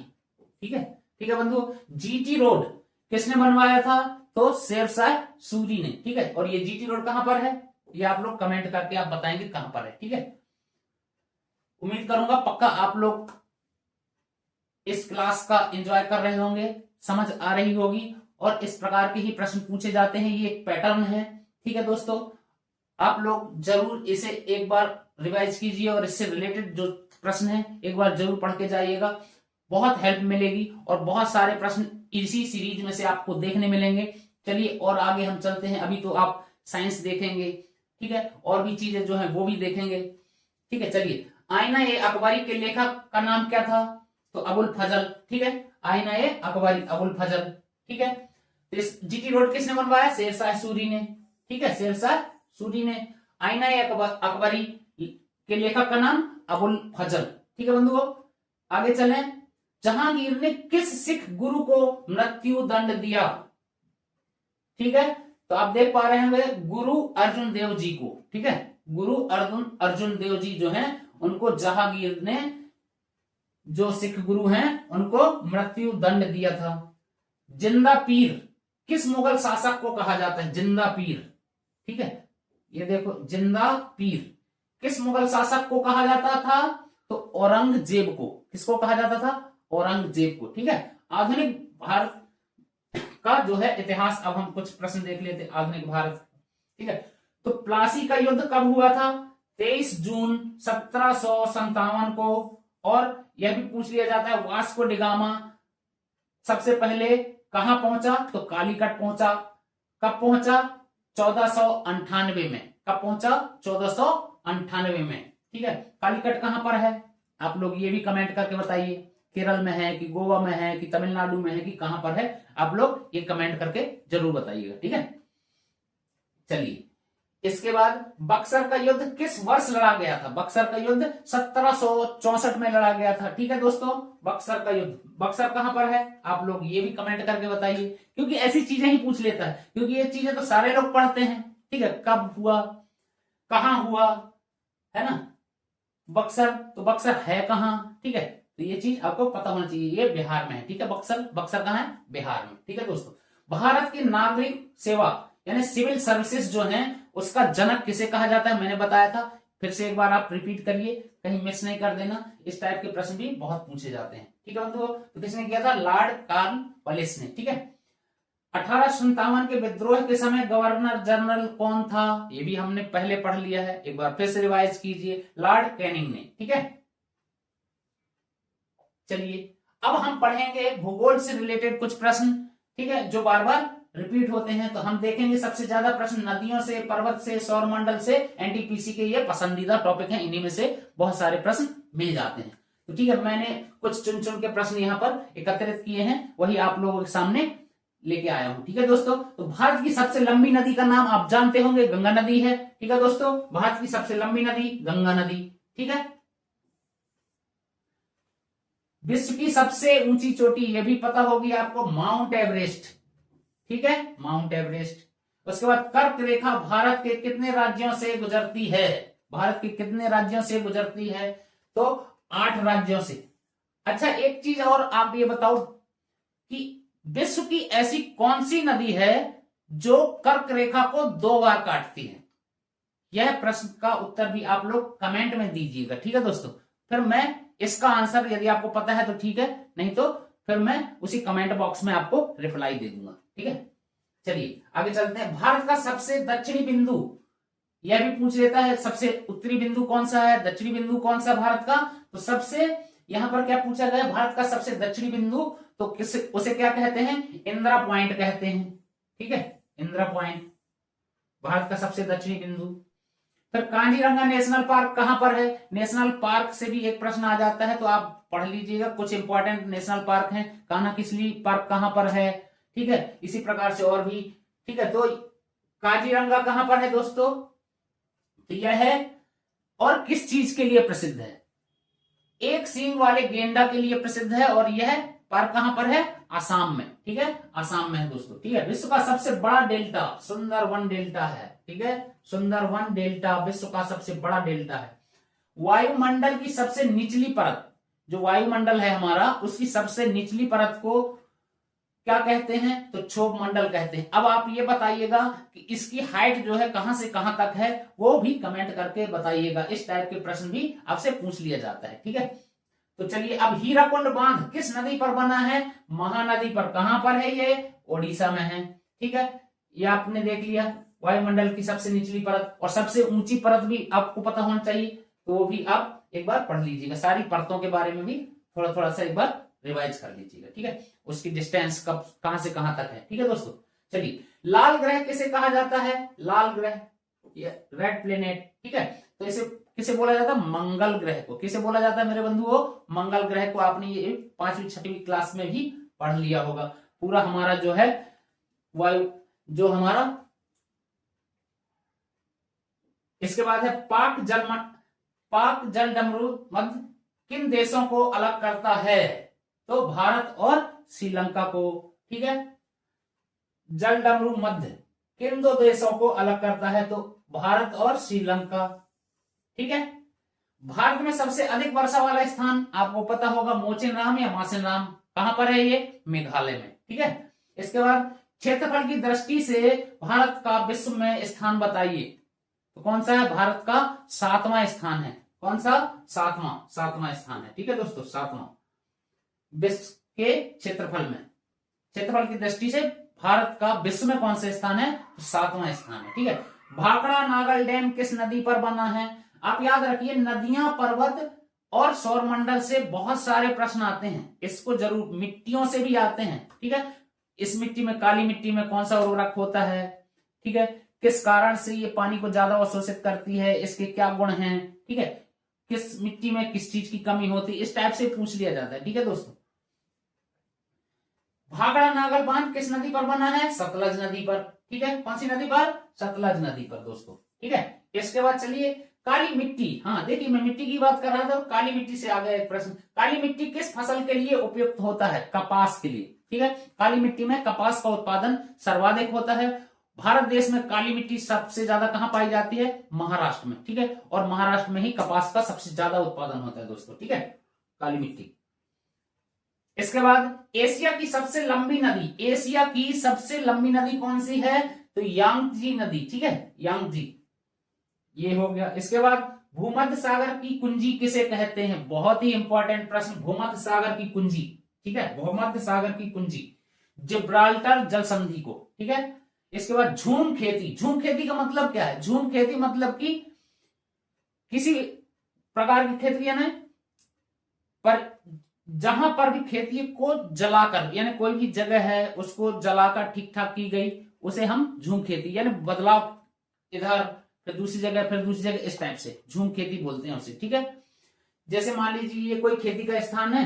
ठीक है, ठीक है बंधु। जीटी रोड किसने बनवाया था? तो शेरशाह सूरी ने। ठीक है, और ये जीटी रोड कहां पर है? ये आप लोग कमेंट करके आप बताएंगे कहां पर है। ठीक है, उम्मीद करूंगा पक्का आप लोग इस क्लास का एंजॉय कर रहे होंगे, समझ आ रही होगी, और इस प्रकार के ही प्रश्न पूछे जाते हैं, ये एक पैटर्न है। ठीक है दोस्तों, आप लोग जरूर इसे एक बार रिवाइज कीजिए और इससे रिलेटेड जो प्रश्न है एक बार जरूर पढ़ के जाइएगा, बहुत हेल्प मिलेगी और बहुत सारे प्रश्न इसी सीरीज में से आपको देखने मिलेंगे। चलिए और आगे हम चलते हैं। अभी तो आप साइंस देखेंगे, ठीक है, और भी चीजें जो है वो भी देखेंगे। ठीक है, चलिए, आईना ए अकबरी के लेखक का नाम क्या था? तो अबुल फजल। ठीक है, आईना ए अकबरी, अबुल फजल। ठीक है, तो इस जीटी रोड किसने बनवाया? शेरशाह सूरी ने। ठीक है, शेरशाह सूरी ने। आईना ए अकबरी के लेखक का नाम अबुल फजल। ठीक है बंधुओं, आगे चलें। जहांगीर ने किस सिख गुरु को मृत्यु दंड दिया? ठीक है, तो आप देख पा रहे होंगे गुरु अर्जुन देव जी को। ठीक है, गुरु अर्जुन देव जी जो हैं उनको जहांगीर ने, जो सिख गुरु हैं, उनको मृत्यु दंड दिया था। जिंदा पीर किस मुगल शासक को कहा जाता है? जिंदा पीर। ठीक है, ये देखो, जिंदा पीर किस मुगल शासक को कहा जाता था? तो औरंगजेब को। किसको कहा जाता था? औरंगजेब को। ठीक है, आधुनिक भारत का जो है इतिहास, अब हम कुछ प्रश्न देख लेते आधुनिक भारत। ठीक है, तो प्लासी का युद्ध कब हुआ था? 23 जून 1757 को। और यह भी पूछ लिया जाता है वास्को डिगामा सबसे पहले कहां पहुंचा? तो कालीकट पहुंचा। कब पहुंचा? 1498 में। कब पहुंचा? 1498 में। ठीक है, कालीकट कहां पर है? आप लोग ये भी कमेंट करके बताइए, केरल में है कि गोवा में है कि तमिलनाडु में है कि कहां पर है? आप लोग ये कमेंट करके जरूर बताइएगा। ठीक है, चलिए, इसके बाद बक्सर का युद्ध किस वर्ष लड़ा गया था? बक्सर का युद्ध 1764 में लड़ा गया था। ठीक है दोस्तों, बक्सर का युद्ध, बक्सर कहां पर है? आप लोग ये भी कमेंट करके बताइए, क्योंकि ऐसी चीजें ही पूछ लेता है, क्योंकि ये चीजें तो सारे लोग पढ़ते हैं। ठीक है, कब हुआ, कहां हुआ, है ना? बक्सर, तो बक्सर है कहां? ठीक है, तो ये चीज आपको पता होना चाहिए, ये बिहार में है। ठीक है, बक्सर, बक्सर कहां है? बिहार में। ठीक है दोस्तों, भारत की नागरिक सेवा यानी सिविल सर्विसेज जो है उसका जनक किसे कहा जाता है? मैंने बताया था, फिर से एक बार आप रिपीट करिए, कहीं मिस नहीं कर देना। इस टाइप के प्रश्न भी बहुत पूछे जाते हैं। ठीक है बंधुओं, तो किसने किया था? लॉर्ड कॉर्नवालिस ने। ठीक है, 1857 के विद्रोह के समय गवर्नर जनरल कौन था? ये भी हमने पहले पढ़ लिया है, एक बार फिर से रिवाइज कीजिए, लॉर्ड कैनिंग ने। ठीक है, चलिए अब हम पढ़ेंगे भूगोल से रिलेटेड कुछ प्रश्न। ठीक है, जो बार बार रिपीट होते हैं। तो हम देखेंगे सबसे ज्यादा प्रश्न नदियों से, पर्वत से, सौरमंडल से, एनटीपीसी के ये पसंदीदा टॉपिक हैं, इन्हीं में से बहुत सारे प्रश्न मिल जाते हैं। तो ठीक है, मैंने कुछ चुन चुन के प्रश्न यहाँ पर एकत्रित किए हैं, वही आप लोगों के सामने लेके आया हूं। ठीक है दोस्तों, तो भारत की सबसे लंबी नदी का नाम आप जानते होंगे, गंगा नदी है। ठीक है दोस्तों, भारत की सबसे लंबी नदी गंगा नदी। ठीक है, विश्व की सबसे ऊंची चोटी, यह भी पता होगी आपको, माउंट एवरेस्ट। ठीक है, माउंट एवरेस्ट। उसके बाद कर्क रेखा भारत के कितने राज्यों से गुजरती है? भारत के कितने राज्यों से गुजरती है? तो 8 राज्यों से। अच्छा, एक चीज और आप ये बताओ कि विश्व की ऐसी कौन सी नदी है जो कर्क रेखा को 2 बार काटती है? यह प्रश्न का उत्तर भी आप लोग कमेंट में दीजिएगा। ठीक है दोस्तों, फिर मैं इसका आंसर यदि आपको पता है तो ठीक है, नहीं तो फिर मैं उसी कमेंट बॉक्स में आपको रिप्लाई दे दूंगा। ठीक है, चलिए आगे चलते हैं। भारत का सबसे दक्षिणी बिंदु, यह भी पूछ लेता है, सबसे उत्तरी बिंदु कौन सा है, दक्षिणी बिंदु कौन सा भारत का? तो सबसे यहां पर क्या पूछा गया, भारत का सबसे दक्षिणी बिंदु, तो किस उसे क्या कहते हैं? इंदिरा पॉइंट कहते हैं। ठीक है, इंदिरा पॉइंट भारत का सबसे दक्षिणी बिंदु। फिर काजीरंगा नेशनल पार्क कहां पर है? नेशनल पार्क से भी एक प्रश्न आ जाता है, तो आप पढ़ लीजिएगा। कुछ इंपॉर्टेंट नेशनल पार्क हैं। कान्हा किसली पार्क कहां पर है, ठीक है, इसी प्रकार से और भी, ठीक है। तो काजीरंगा कहां पर है दोस्तों? तो यह है, और किस चीज के लिए प्रसिद्ध है? एक सींग वाले गेंडा के लिए प्रसिद्ध है, और यह पार्क कहां पर है? आसाम में, ठीक है, आसाम में है दोस्तों, ठीक है। विश्व का सबसे बड़ा डेल्टा सुंदरवन डेल्टा है, ठीक है, सुंदरवन डेल्टा विश्व का सबसे बड़ा डेल्टा है। वायुमंडल की सबसे निचली परत, जो वायुमंडल है हमारा, उसकी सबसे निचली परत को क्या कहते हैं? तो क्षोभ मंडल कहते हैं। अब आप ये बताइएगा कि इसकी हाइट जो है कहां से कहां तक है, वो भी कमेंट करके बताइएगा। इस टाइप के प्रश्न भी आपसे पूछ लिया जाता है, ठीक है। तो चलिए, अब हीराकुंड बांध किस नदी पर बना है? महानदी पर। कहां पर है ये? ओडिशा में है, ठीक है। ये आपने देख लिया, वायुमंडल की सबसे निचली परत, और सबसे ऊंची परत भी आपको पता होना चाहिए, तो वो भी आप एक बार पढ़ लीजिएगा। सारी परतों के बारे में भी थोड़ा थोड़ा सा एक बार रिवाइज कर लीजिएगा, ठीक है। उसकी डिस्टेंस कब कहां से कहां तक है, ठीक है दोस्तों। चलिए, लाल ग्रह किसे कहा जाता है? लाल ग्रह, रेड प्लेनेट, ठीक है। तो इसे किसे बोला जाता है? मंगल ग्रह को। किसे बोला जाता है मेरे बंधुओं? मंगल ग्रह को। आपने ये 5वीं 6वीं क्लास में भी पढ़ लिया होगा। पूरा हमारा जो है वायु, जो हमारा, इसके बाद है पाक जल डमरू मध्य किन देशों को अलग करता है? तो भारत और श्रीलंका को, ठीक है। जल डमरू मध्य किन दो देशों को अलग करता है? तो भारत और श्रीलंका, ठीक है। भारत में सबसे अधिक वर्षा वाला स्थान आपको पता होगा, मोचेनराम या मासेनराम। कहां पर है ये? मेघालय में, ठीक है। इसके बाद क्षेत्रफल की दृष्टि से भारत का विश्व में स्थान बताइए। तो कौन सा है? भारत का 7वां स्थान है। कौन सा? 7वां स्थान है, ठीक है दोस्तों, 7वां विश्व के क्षेत्रफल में। क्षेत्रफल की दृष्टि से भारत का विश्व में कौन सा स्थान है? तो 7वां स्थान है, ठीक है। भाखड़ा नागल डैम किस नदी पर बना है? आप याद रखिए, नदियां, पर्वत और सौरमंडल से बहुत सारे प्रश्न आते हैं, इसको जरूर, मिट्टियों से भी आते हैं, ठीक है। इस मिट्टी में, काली मिट्टी में कौन सा उर्वरक होता है, ठीक है। किस कारण से ये पानी को ज्यादा अवशोषित करती है, इसके क्या गुण हैं, ठीक है। किस मिट्टी में किस चीज की कमी होती है, इस टाइप से पूछ लिया जाता है, ठीक है दोस्तों। भाखड़ा नागल बांध किस नदी पर बना है? सतलज नदी पर, ठीक है। कौन सी नदी पर? सतलज नदी पर दोस्तों, ठीक है। इसके बाद चलिए, काली मिट्टी, हाँ देखिए, मैं मिट्टी की बात कर रहा था, काली मिट्टी से आ गया एक प्रश्न। काली मिट्टी किस फसल के लिए उपयुक्त होता है? कपास के लिए, ठीक है। काली मिट्टी में कपास का उत्पादन सर्वाधिक होता है। भारत देश में काली मिट्टी सबसे ज्यादा कहां पाई जाती है? महाराष्ट्र में, ठीक है। और महाराष्ट्र में ही कपास का सबसे ज्यादा उत्पादन होता है दोस्तों, ठीक है, काली मिट्टी। इसके बाद एशिया की सबसे लंबी नदी, एशिया की सबसे लंबी नदी कौन सी है? तो यांगजी नदी, ठीक है, यांगजी, ये हो गया। इसके बाद भूमध्य सागर की कुंजी किसे कहते हैं? बहुत ही इंपॉर्टेंट प्रश्न, भूमध्य सागर की कुंजी, ठीक है, भूमध्य सागर की कुंजी, जिब्राल्टर जल संधि को, ठीक है। इसके बाद झूम खेती, झूम खेती का मतलब क्या है? झूम खेती मतलब कि किसी प्रकार की खेती, यानी पर जहां पर भी खेती को जलाकर, यानी कोई भी जगह है उसको जलाकर ठीक ठाक की गई, उसे हम झूम खेती, यानी बदलाव, इधर फिर दूसरी जगह, फिर दूसरी जगह, इस टाइप से झूम खेती बोलते हैं उसे, ठीक है। जैसे मान लीजिए ये कोई खेती का स्थान है,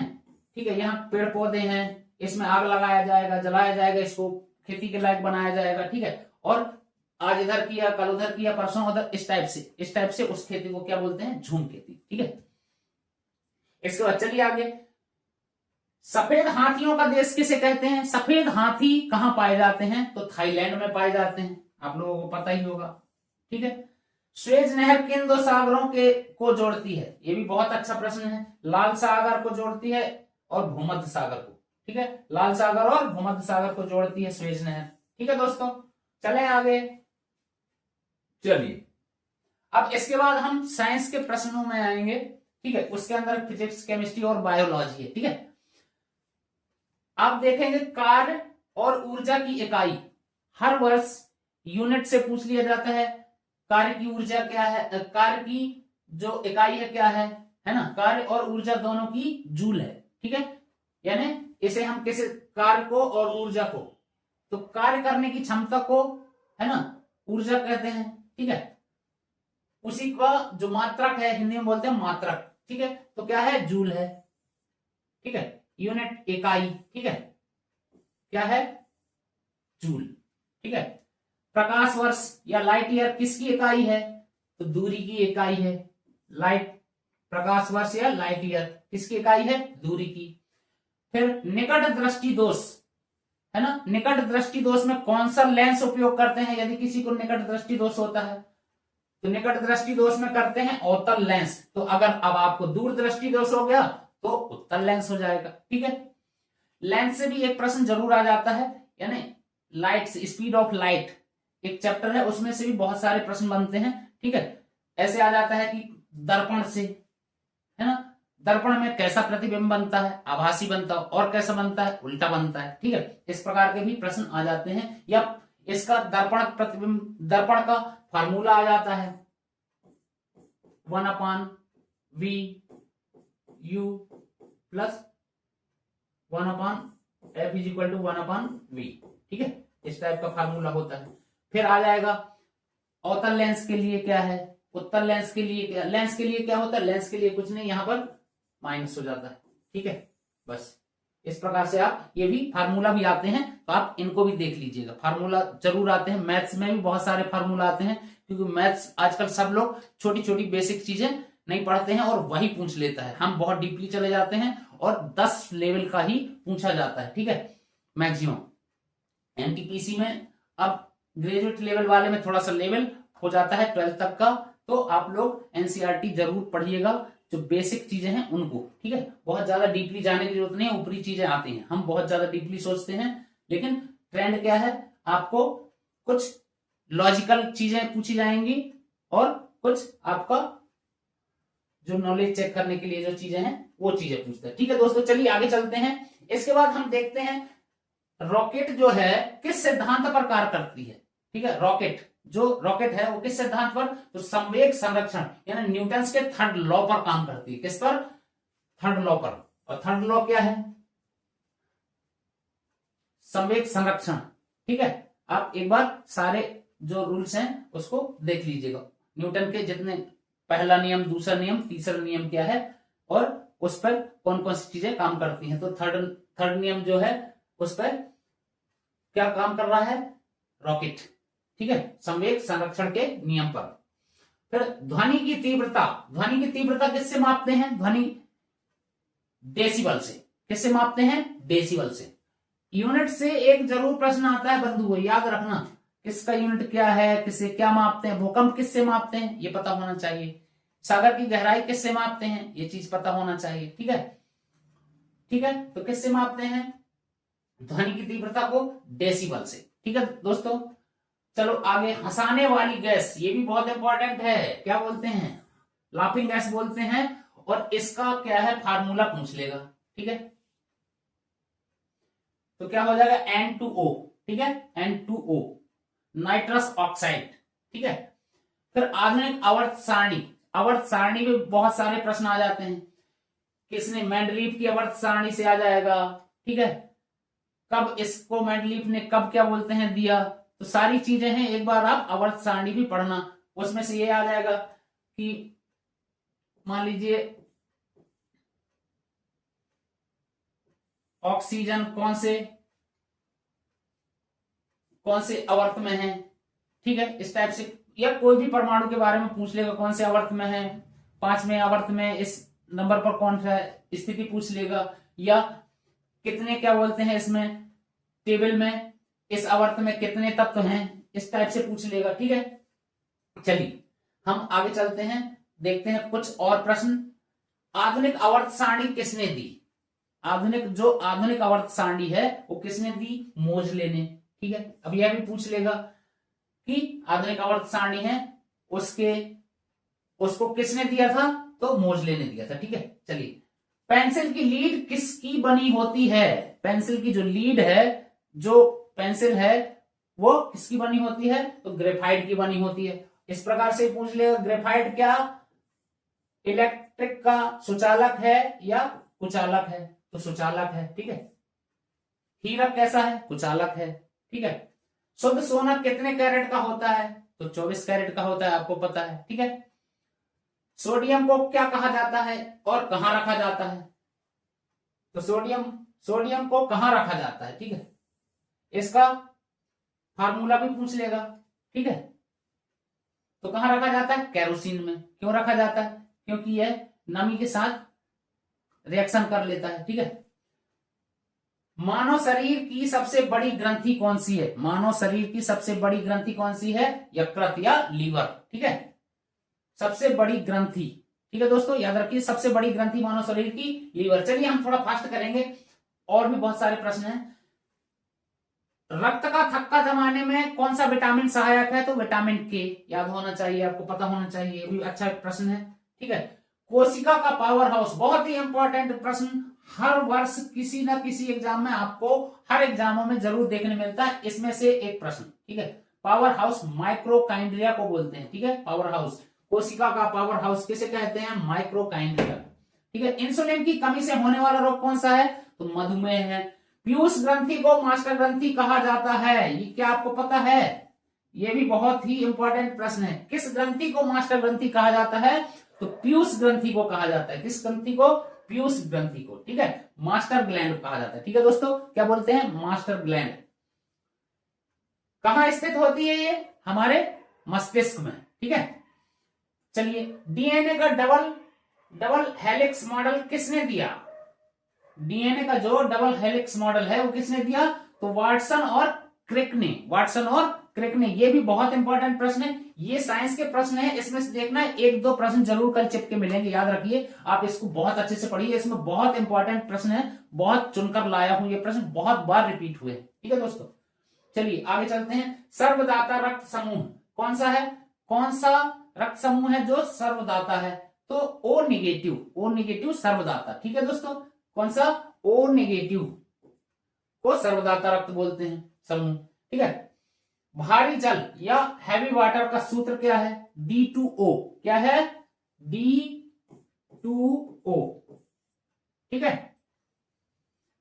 ठीक है, यहाँ पेड़ पौधे हैं, इसमें आग लगाया जाएगा, जलाया जाएगा, इसको खेती के लायक बनाया जाएगा, ठीक है। और आज इधर किया, कल उधर किया, परसों उधर, इस टाइप से उस खेती को क्या बोलते हैं? झूम खेती, ठीक है। इसके बाद चलिए आगे, सफेद हाथियों का देश किसे कहते हैं? सफेद हाथी कहां पाए जाते हैं? तो थाईलैंड में पाए जाते हैं, आप लोगों को पता ही होगा, ठीक है। स्वेज नहर किन दो सागरों को जोड़ती है? ये भी बहुत अच्छा प्रश्न है। लाल सागर को जोड़ती है और भूमध्य सागर को, ठीक है, लाल सागर और भूमध्य सागर को जोड़ती है स्वेज नहर, ठीक है दोस्तों। चलें आगे, चलिए अब इसके बाद हम साइंस के प्रश्नों में आएंगे, ठीक है। उसके अंदर फिजिक्स, केमिस्ट्री और बायोलॉजी है, ठीक है। आप देखेंगे कार्य और ऊर्जा की इकाई हर वर्ष यूनिट से पूछ लिया जाता है। कार्य की ऊर्जा क्या है, कार्य की जो इकाई है क्या है ना, कार्य और ऊर्जा दोनों की जूल है, ठीक है। यानी इसे हम किसी कार्य को और ऊर्जा को, तो कार्य करने की क्षमता को, है ना, ऊर्जा कहते हैं, ठीक है। उसी का जो मात्रक है हिंदी में बोलते हैं मात्रक, ठीक है। तो क्या है, जूल है, ठीक है, यूनिट इकाई, ठीक है, क्या है, जूल, ठीक है। प्रकाश वर्ष या लाइट ईयर किसकी इकाई है, तो दूरी की इकाई है। लाइट, प्रकाश वर्ष या लाइट ईयर किसकी इकाई है, दूरी की। फिर निकट दृष्टि दोष है ना, निकट दृष्टि दोष में कौन सा लेंस उपयोग करते हैं यदि किसी को निकट दृष्टि दोष होता है, तो निकट दृष्टि दोष में करते हैं अवतल लेंस। तो अगर अब आपको दूर दृष्टि दोष हो गया तो उत्तल लेंस हो जाएगा, ठीक है। लेंस से भी एक प्रश्न जरूर आ जाता है, यानी लाइट, स्पीड ऑफ लाइट एक चैप्टर है, उसमें से भी बहुत सारे प्रश्न बनते हैं, ठीक है। ऐसे आ जाता है कि दर्पण से, है ना, दर्पण में कैसा प्रतिबिंब बनता है, आभासी बनता है, और कैसा बनता है, उल्टा बनता है, ठीक है। इस प्रकार के भी प्रश्न आ जाते हैं। या इसका दर्पण प्रतिबिंब, दर्पण का फार्मूला आ जाता है 1/v u plus 1/f is equal to 1/v, ठीक है, इस टाइप का फार्मूला होता है। फिर आ जाएगा अवतल लेंस के लिए क्या है, उत्तल लेंस के लिए क्या, लेंस के लिए क्या होता है, लेंस के लिए कुछ नहीं, यहां पर माइनस हो जाता है, ठीक है। बस इस प्रकार से आप, ये भी फार्मूला भी आते हैं तो आप इनको भी देख लीजिएगा, फार्मूला जरूर आते हैं। मैथ्स में भी बहुत सारे फार्मूला आते हैं, क्योंकि मैथ्स आजकल सब लोग छोटी छोटी बेसिक चीजें नहीं पढ़ते हैं और वही पूछ लेता है। हम बहुत डीपली चले जाते हैं और 10 लेवल का ही पूछा जाता है, ठीक है, मैक्सिमम। एनटीपीसी में अब ग्रेजुएट लेवल वाले में थोड़ा सा लेवल हो जाता है 12th तक का, तो आप लोग एनसीईआरटी जरूर पढ़िएगा, जो बेसिक चीजें हैं उनको, ठीक है। बहुत ज्यादा डीपली जाने की जरूरत नहीं है, ऊपरी चीजें आती हैं, हम बहुत ज्यादा डीपली सोचते हैं, लेकिन ट्रेंड क्या है, आपको कुछ लॉजिकल चीजें पूछी जाएंगी और कुछ आपका जो नॉलेज चेक करने के लिए जो चीजें हैं वो चीजें पूछते हैं, ठीक है दोस्तों। चलिए आगे चलते हैं। इसके बाद हम देखते हैं रॉकेट जो है किस सिद्धांत पर कार्य करती है, ठीक है। रॉकेट, जो रॉकेट है वो किस सिद्धांत पर, तो संवेग संरक्षण यानी न्यूटन के थर्ड लॉ पर काम करती है। किस पर, थर्ड लॉ पर। और थर्ड लॉ क्या है, संवेग संरक्षण, ठीक है। आप एक बार सारे जो रूल्स हैं उसको देख लीजिएगा, न्यूटन के जितने, पहला नियम, दूसरा नियम, तीसरा नियम क्या है और उस पर कौन कौन सी चीजें काम करती हैं। तो थर्ड नियम जो है उस पर क्या काम कर रहा है, रॉकेट, ठीक है, संवेग संरक्षण के नियम पर। फिर ध्वनि की तीव्रता, ध्वनि की तीव्रता किससे मापते हैं, ध्वनि डेसिबल से। किससे मापते हैं, डेसिबल से। यूनिट से एक जरूर प्रश्न आता है बंधु, याद रखना, किसका यूनिट क्या है, किससे क्या मापते हैं। भूकंप किससे मापते हैं, ये पता होना चाहिए। सागर की गहराई किससे मापते हैं, ये चीज पता होना चाहिए, ठीक है, ठीक है। तो किससे मापते हैं, ध्वनि की तीव्रता को डेसिबल से, ठीक है दोस्तों। चलो आगे, हंसाने वाली गैस, ये भी बहुत इंपॉर्टेंट है, क्या बोलते हैं, लाफिंग गैस बोलते हैं, और इसका क्या है फार्मूला पूछ लेगा, ठीक है। तो क्या हो जाएगा, N2O, ठीक है, N2O, नाइट्रस ऑक्साइड, ठीक है। फिर आधुनिक आवर्त सारणी, आवर्त सारणी में बहुत सारे प्रश्न आ जाते हैं। किसने, मेंडलीफ की आवर्त सारणी से आ जाएगा, ठीक है। कब इसको मेंडलीफ ने कब क्या बोलते हैं दिया, तो सारी चीजें हैं, एक बार आप आवर्त सारणी भी पढ़ना। उसमें से ये आ जाएगा कि मान लीजिए ऑक्सीजन कौन से आवर्त में है, ठीक है, इस टाइप से। या कोई भी परमाणु के बारे में पूछ लेगा, कौन से आवर्त में है, 5वें आवर्त में, इस नंबर पर कौन सा स्थिति पूछ लेगा। या कितने क्या बोलते हैं इसमें टेबल में, इस आवर्त में कितने तत्व हैं, इस टाइप से पूछ लेगा, ठीक है। चलिए हम आगे चलते हैं, देखते हैं कुछ और प्रश्न। आधुनिक आवर्त सारणी किसने दी, जो आधुनिक आवर्त सारणी है वो किसने दी, मोजले ने, ठीक है। अब यह भी पूछ लेगा कि आधुनिक आवर्त सारणी है उसको किसने दिया था, तो मोजले ने दिया था, ठीक है। चलिए, पेंसिल की लीड किसकी बनी होती है, पेंसिल की जो लीड है, जो पेंसिल है वो किसकी बनी होती है, तो ग्रेफाइट की बनी होती है। इस प्रकार से पूछ लेगा, ग्रेफाइट क्या इलेक्ट्रिक का सुचालक है या कुचालक है, तो सुचालक है, ठीक है। हीरा कैसा है, कुचालक है, ठीक है। शुद्ध सोना कितने कैरेट का होता है, तो 24 कैरेट का होता है, आपको पता है, ठीक है। सोडियम को क्या कहा जाता है और कहां रखा जाता है? तो सोडियम को कहां रखा जाता है, ठीक है, इसका फार्मूला भी पूछ लेगा, ठीक है। तो कहां रखा जाता है? केरोसिन में। क्यों रखा जाता है? क्योंकि यह नमी के साथ रिएक्शन कर लेता है, ठीक है। मानव शरीर की सबसे बड़ी ग्रंथि कौन सी है? मानव शरीर की सबसे बड़ी ग्रंथि कौन सी है? यकृत या लीवर, ठीक है, सबसे बड़ी ग्रंथि, ठीक है दोस्तों, याद रखिए सबसे बड़ी ग्रंथि मानव शरीर की लीवर। चलिए हम थोड़ा फास्ट करेंगे, और भी बहुत सारे प्रश्न हैं। रक्त का थक्का जमाने में कौन सा विटामिन सहायक है? तो विटामिन के, याद होना चाहिए, आपको पता होना चाहिए, ये भी अच्छा प्रश्न है, ठीक है। कोशिका का पावर हाउस, बहुत ही इंपॉर्टेंट प्रश्न, हर वर्ष किसी ना किसी एग्जाम में आपको, हर एग्जामों में जरूर देखने मिलता है, इसमें से एक प्रश्न, ठीक है। पावर हाउस माइक्रोकाइंड्रिया को बोलते हैं, ठीक है, पावर हाउस, कोशिका का पावर हाउस किसे कहते हैं? माइक्रोकाइंड्रिया, ठीक है। इंसुलिन की कमी से होने वाला रोग कौन सा है? तो मधुमेह है। पीयूष ग्रंथि को मास्टर ग्रंथि कहा जाता है, ये क्या आपको पता है? ये भी बहुत ही इंपॉर्टेंट प्रश्न है। किस ग्रंथि को मास्टर ग्रंथि कहा जाता है? तो पीयूष ग्रंथि को कहा जाता है। किस ग्रंथि को? पीयूष ग्रंथि को, ठीक है, मास्टर ग्लैंड कहा जाता है, ठीक है दोस्तों, क्या बोलते हैं? Master gland. कहां स्थित होती है ये? हमारे मस्तिष्क में, ठीक है। चलिए, डीएनए का डबल हेलिक्स मॉडल किसने दिया? डीएनए का जो डबल हेलिक्स मॉडल है वो किसने दिया? तो वाटसन और क्रिक ने। ये भी बहुत इंपॉर्टेंट प्रश्न है, ये साइंस के प्रश्न है, इसमें से देखना एक दो प्रश्न जरूर कल चिपके मिलेंगे, याद रखिए, आप इसको बहुत अच्छे से पढ़िए, इसमें बहुत इंपॉर्टेंट प्रश्न है, बहुत चुनकर लाया हूं, ये प्रश्न बहुत बार रिपीट हुए, ठीक है दोस्तों। चलिए आगे चलते हैं। सर्वदाता रक्त समूह कौन सा है? कौन सा रक्त समूह है जो सर्वदाता है? तो ओ नेगेटिव सर्वदाता, ठीक है दोस्तों, कौन सा? ओ नेगेटिव को सर्वदाता रक्त बोलते हैं समूह, ठीक है। भारी जल या हैवी वाटर का सूत्र क्या है? D2O, क्या है? D2O, ठीक है,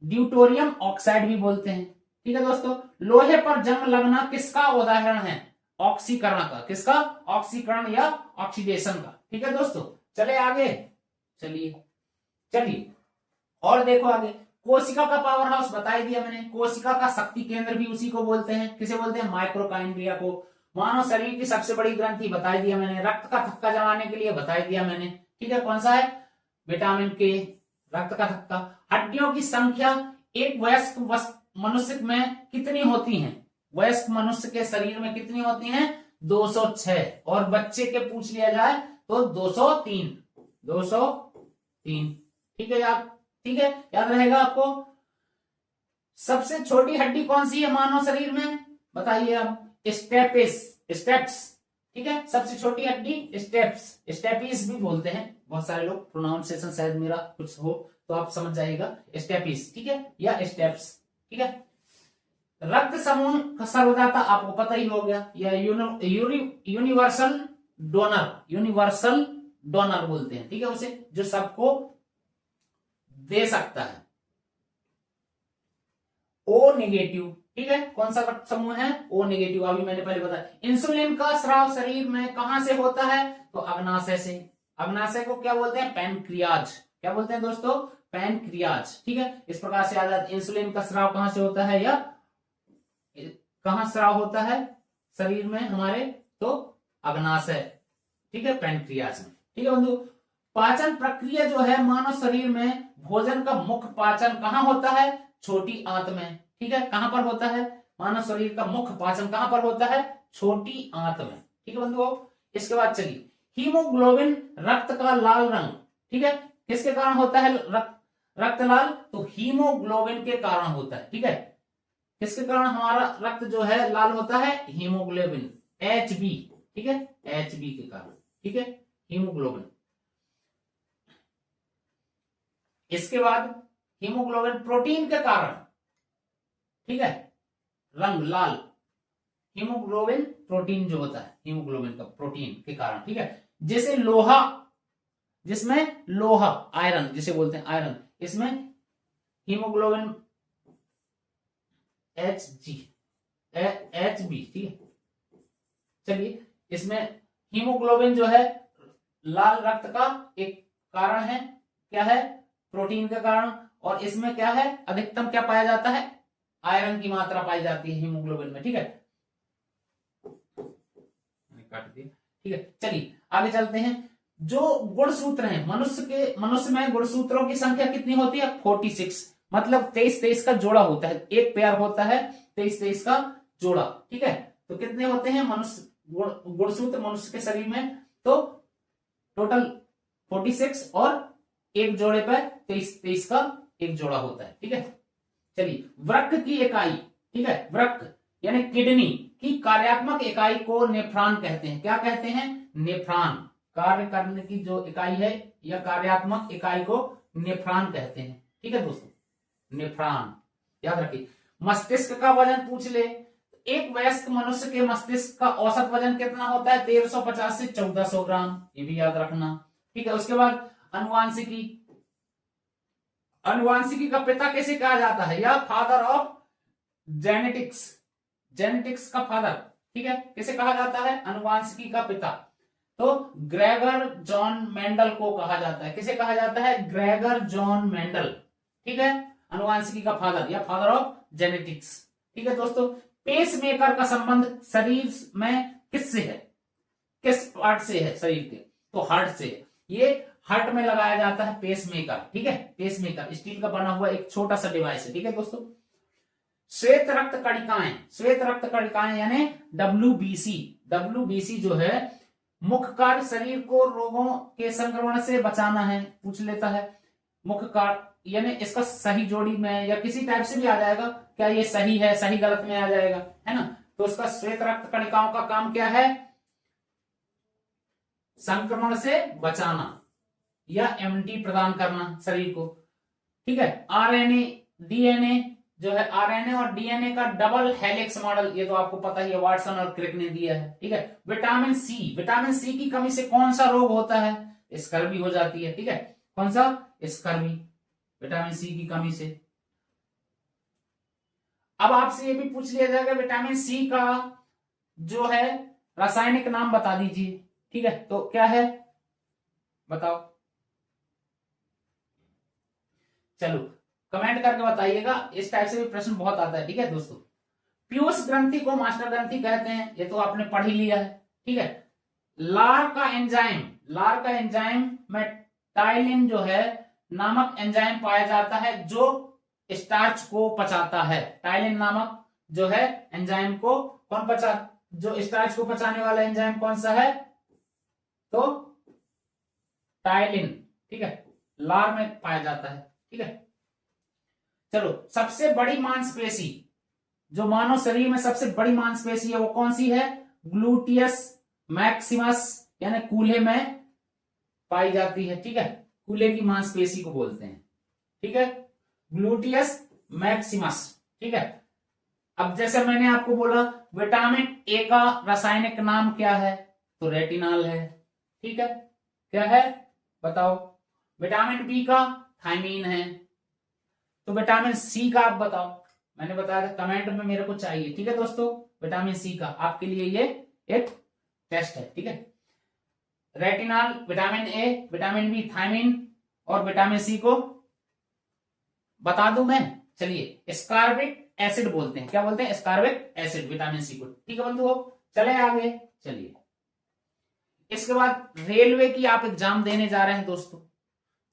ड्यूटोरियम ऑक्साइड भी बोलते हैं, ठीक है दोस्तों। लोहे पर जंग लगना किसका उदाहरण है? ऑक्सीकरण का। किसका? ऑक्सीकरण या ऑक्सीडेशन का, ठीक है दोस्तों। चले आगे, चलिए और देखो आगे। कोशिका का पावर हाउस बता ही दिया मैंने, कोशिका का शक्ति केंद्र भी उसी को बोलते हैं, किसे बोलते हैं? माइक्रोकाइंड्रिया को। मानव शरीर की सबसे बड़ी ग्रंथि बता ही दिया मैंने, रक्त का थक्का जमाने के लिए बता ही दिया मैंने, ठीक है, कौन सा है? विटामिन के, रक्त का थक्का। हड्डियों की संख्या एक वयस्क मनुष्य में कितनी होती है? वयस्क मनुष्य के शरीर में कितनी होती है? 206, और बच्चे के पूछ लिया जाए तो 203, ठीक है यार, ठीक है, याद रहेगा आपको। सबसे छोटी हड्डी कौन सी है मानव शरीर में? बताइए आप। स्टेप्स, ठीक है, सबसे छोटी हड्डी स्टेपिस भी बोलते हैं बहुत सारे लोग, प्रोनाउंसिएशन शायद मेरा कुछ हो तो आप समझ जाइएगा, स्टेपिस, ठीक है, या स्टेप्स, ठीक है। रक्त समूह का सर्वदाता आपको पता ही हो गया, या यूनिवर्सल डोनर बोलते हैं, ठीक है, उसे जो सबको दे सकता है। ओ नेगेटिव, ठीक है, कौन सा रक्त समूह है? ओ नेगेटिव, अभी मैंने पहले बताया। इंसुलिन का स्राव शरीर में कहां से होता है? तो अग्नाशय से। अग्नाशय को क्या बोलते हैं? पैनक्रियाज। क्या बोलते हैं दोस्तों? पैनक्रियाज, ठीक है। इस प्रकार से याद, इंसुलिन का स्राव कहां से होता है, या कहां स्राव होता है शरीर में हमारे? तो अग्नाशय, ठीक है, पैनक्रियाज में, ठीक है बंधु। पाचन प्रक्रिया जो है मानव शरीर में, भोजन का मुख्य पाचन कहां होता है? छोटी आंत में, ठीक है, कहां पर होता है? मानव शरीर का मुख्य पाचन कहां पर होता है? छोटी आंत में, ठीक है बंधुओं। इसके बाद चलिए, हीमोग्लोबिन रक्त का लाल रंग, ठीक है, किसके कारण होता है रक्त लाल? तो हीमोग्लोबिन के कारण होता है, ठीक है। किसके कारण हमारा रक्त जो है लाल होता है? हीमोग्लोबिन, HB, ठीक है, HB के कारण, ठीक है, हीमोग्लोबिन। इसके बाद हीमोग्लोबिन प्रोटीन के कारण, ठीक है, रंग लाल, हीमोग्लोबिन प्रोटीन जो होता है, हीमोग्लोबिन का प्रोटीन के कारण, ठीक है। जैसे लोहा, जिसमें लोहा, आयरन जिसे बोलते हैं आयरन, इसमें हीमोग्लोबिन HB, ठीक है। चलिए, इसमें हीमोग्लोबिन जो है लाल रक्त का एक कारण है, क्या है, प्रोटीन के कारण। और इसमें क्या है, अधिकतम क्या पाया जाता है, आयरन की मात्रा पाई जाती है हीमोग्लोबिन में। ठीक है, काट दिया। ठीक है, चलिए आगे चलते हैं। जो गुणसूत्र हैं, मनुष्य में गुणसूत्रों की संख्या कितनी होती है, 46। मतलब 23-23 का जोड़ा होता है, एक पेयर होता है 23-23 का जोड़ा। ठीक है, तो कितने होते हैं मनुष्य गुणसूत्र मनुष्य के शरीर में, तो टोटल 46 और एक जोड़े पर 23-23 का एक जोड़ा होता है। ठीक है, चलिए वृक्क की इकाई, ठीक है, वृक्क यानी किडनी की कार्यात्मक इकाई को नेफ्रॉन कहते हैं। क्या कहते हैं, नेफ्रॉन। कार्य करने की जो इकाई है या कार्यात्मक इकाई को नेफ्रॉन कहते हैं। ठीक है दोस्तों, नेफ्रॉन याद रखिए। मस्तिष्क का वजन पूछ ले, एक वयस्क मनुष्य के मस्तिष्क का औसत वजन कितना होता है, 1350 से 1400 ग्राम, ये भी याद रखना। ठीक है, उसके बाद अनुवांशिकी, अनुवांशिकी का पिता कैसे कहा जाता है, या फादर ऑफ जेनेटिक्स, जेनेटिक्स का फादर। ठीक है, कैसे कहा जाता है, अनुवांशिकी का पिता, तो ग्रेगर जॉन मेंडल को कहा जाता है। किसे कहा जाता है, ग्रेगर जॉन मेंडल। ठीक है, अनुवांशिकी का फादर या फादर ऑफ जेनेटिक्स। ठीक है दोस्तों, पेसमेकर का संबंध शरीर में किससे है, किस पार्ट से है शरीर के, तो हार्ट से। ये हार्ट में लगाया जाता है पेसमेकर। ठीक है, पेसमेकर स्टील का बना हुआ एक छोटा सा डिवाइस है। ठीक है दोस्तों, श्वेत रक्त कणिकाएं, श्वेत रक्त कणिकाएं यानी WBC, WBC जो है मुख्य कार्य शरीर को रोगों के संक्रमण से बचाना है, पूछ लेता है। मुख्य कार्य यानी इसका सही जोड़ी में या किसी टाइप से भी आ जाएगा, क्या ये सही है, सही गलत में आ जाएगा, है ना। तो उसका श्वेत रक्त कणिकाओं का काम क्या है, संक्रमण से बचाना या इम्यूनिटी प्रदान करना शरीर को। ठीक है, RNA DNA जो है, RNA और DNA का डबल हेलिक्स मॉडल, ये तो आपको पता ही है, वाटसन और क्रिक ने दिया है। ठीक है, विटामिन सी, विटामिन सी की कमी से कौन सा रोग होता है, स्कर्वी हो जाती है। ठीक है, कौन सा, स्कर्वी, विटामिन सी की कमी से। अब आपसे ये भी पूछ लिया जाएगा विटामिन सी का जो है रासायनिक नाम बता दीजिए। ठीक है, तो क्या है बताओ, चलो कमेंट करके बताइएगा, इस टाइप से भी प्रश्न बहुत आता है। ठीक है दोस्तों, पीयूष ग्रंथि को मास्टर ग्रंथि कहते हैं, ये तो आपने पढ़ ही लिया है। ठीक है, लार का एंजाइम, लार का एंजाइम में टाइलिन जो है नामक एंजाइम पाया जाता है जो स्टार्च को पचाता है। टाइलिन नामक जो है एंजाइम को कौन पचा, जो स्टार्च को पचाने वाला एंजाइम कौन सा है, तो टाइलिन। ठीक है, लार में पाया जाता है। ठीक है, चलो सबसे बड़ी मांसपेशी, जो मानव शरीर में सबसे बड़ी मांसपेशी है वो कौन सी है, ग्लूटियस मैक्सिमस यानी कूल्हे में पाई जाती है। ठीक है, कूल्हे की मांसपेशी को बोलते हैं। ठीक है, ग्लूटियस मैक्सिमस। ठीक है, अब जैसे मैंने आपको बोला विटामिन ए का रासायनिक नाम क्या है, तो रेटिनॉल है। ठीक है, क्या है बताओ, विटामिन बी का थायमीन है। तो विटामिन सी का आप बताओ, मैंने बताया था कमेंट में मेरे को चाहिए। ठीक है दोस्तों, विटामिन सी का आपके लिए ये एक टेस्ट है। ठीक है, retinol, vitamin A, vitamin B, thiamine और विटामिन सी को बता दूं मैं, चलिए स्कारबिक एसिड बोलते हैं। क्या बोलते हैं, स्कारबिक एसिड, विटामिन सी को। ठीक है बंधुओं, चले आगे, चलिए इसके बाद रेलवे की आप एग्जाम देने जा रहे हैं दोस्तों,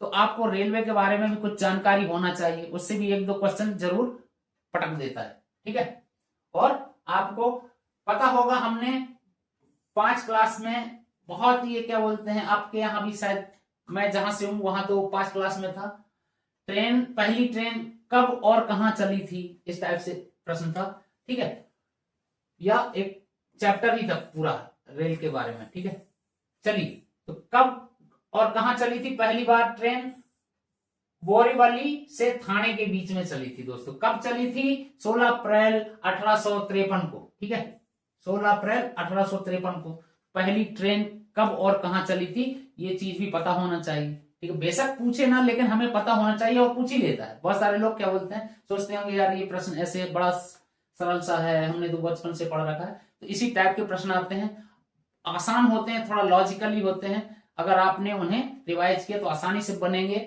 तो आपको रेलवे के बारे में भी कुछ जानकारी होना चाहिए, उससे भी 1-2 क्वेश्चन जरूर पटक देता है। ठीक है, और आपको पता होगा हमने 5 क्लास में बहुत ये क्या बोलते हैं, आपके यहाँ भी शायद, मैं जहां से हूं वहां तो 5 क्लास में था, ट्रेन, पहली ट्रेन कब और कहां चली थी, इस टाइप से प्रश्न था। ठीक है, या एक चैप्टर ही था पूरा रेल के बारे में। ठीक है, चलिए तो कब और कहां चली थी पहली बार ट्रेन, बोरीवली से थाने के बीच में चली थी दोस्तों। कब चली थी, 16 अप्रैल 1853 को। ठीक है, 16 अप्रैल 1853 को पहली ट्रेन कब और कहां चली थी, ये चीज भी पता होना चाहिए। ठीक है, बेशक पूछे ना, लेकिन हमें पता होना चाहिए, और पूछ ही लेता है। बहुत सारे लोग क्या बोलते हैं, सोचते होंगे यार ये प्रश्न ऐसे बड़ा सरल सा है, हमने तो बचपन से पढ़ रखा है। तो इसी टाइप के प्रश्न आते हैं, आसान होते हैं, थोड़ा लॉजिकली होते हैं, अगर आपने उन्हें रिवाइज किया तो आसानी से बनेंगे।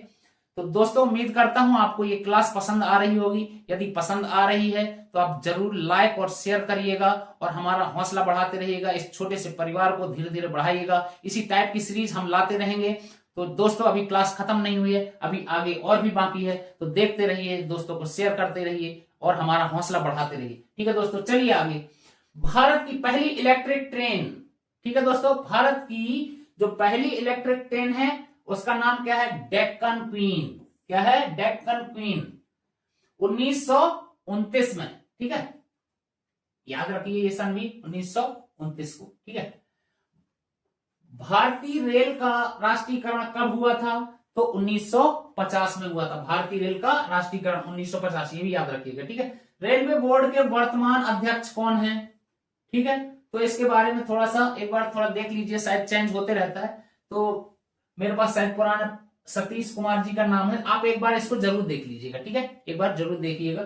तो दोस्तों उम्मीद करता हूं आपको ये क्लास पसंद आ रही होगी। यदि पसंद आ रही है तो आप जरूर लाइक और शेयर करिएगा और हमारा हौसला बढ़ाते रहिएगा। इस छोटे से परिवार को धीरे धीरे बढ़ाइएगा। इसी टाइप की सीरीज हम लाते रहेंगे। तो दोस्तों अभी क्लास खत्म नहीं हुई है, अभी आगे और भी बाकी है, तो देखते रहिए, दोस्तों को शेयर करते रहिए और हमारा हौसला बढ़ाते रहिए। ठीक है दोस्तों, चलिए आगे। भारत की पहली इलेक्ट्रिक ट्रेन, ठीक है दोस्तों, भारत की जो पहली इलेक्ट्रिक ट्रेन है उसका नाम क्या है? डेक्कन क्वीन। क्या है? डेक्कन क्वीन, 1929 में। ठीक है, याद रखिए ये सन भी 1929 को। ठीक है, भारतीय रेल का राष्ट्रीयकरण कब हुआ था? तो 1950 में हुआ था। भारतीय रेल का राष्ट्रीयकरण 1950, ये भी याद रखिएगा। ठीक है, रेलवे बोर्ड के वर्तमान अध्यक्ष कौन है? ठीक है, तो इसके बारे में थोड़ा सा एक बार थोड़ा देख लीजिए, शायद चेंज होते रहता है, तो मेरे पास शायद पुराना सतीश कुमार जी का नाम है। आप एक बार इसको जरूर देख लीजिएगा। ठीक है, एक बार जरूर देखिएगा,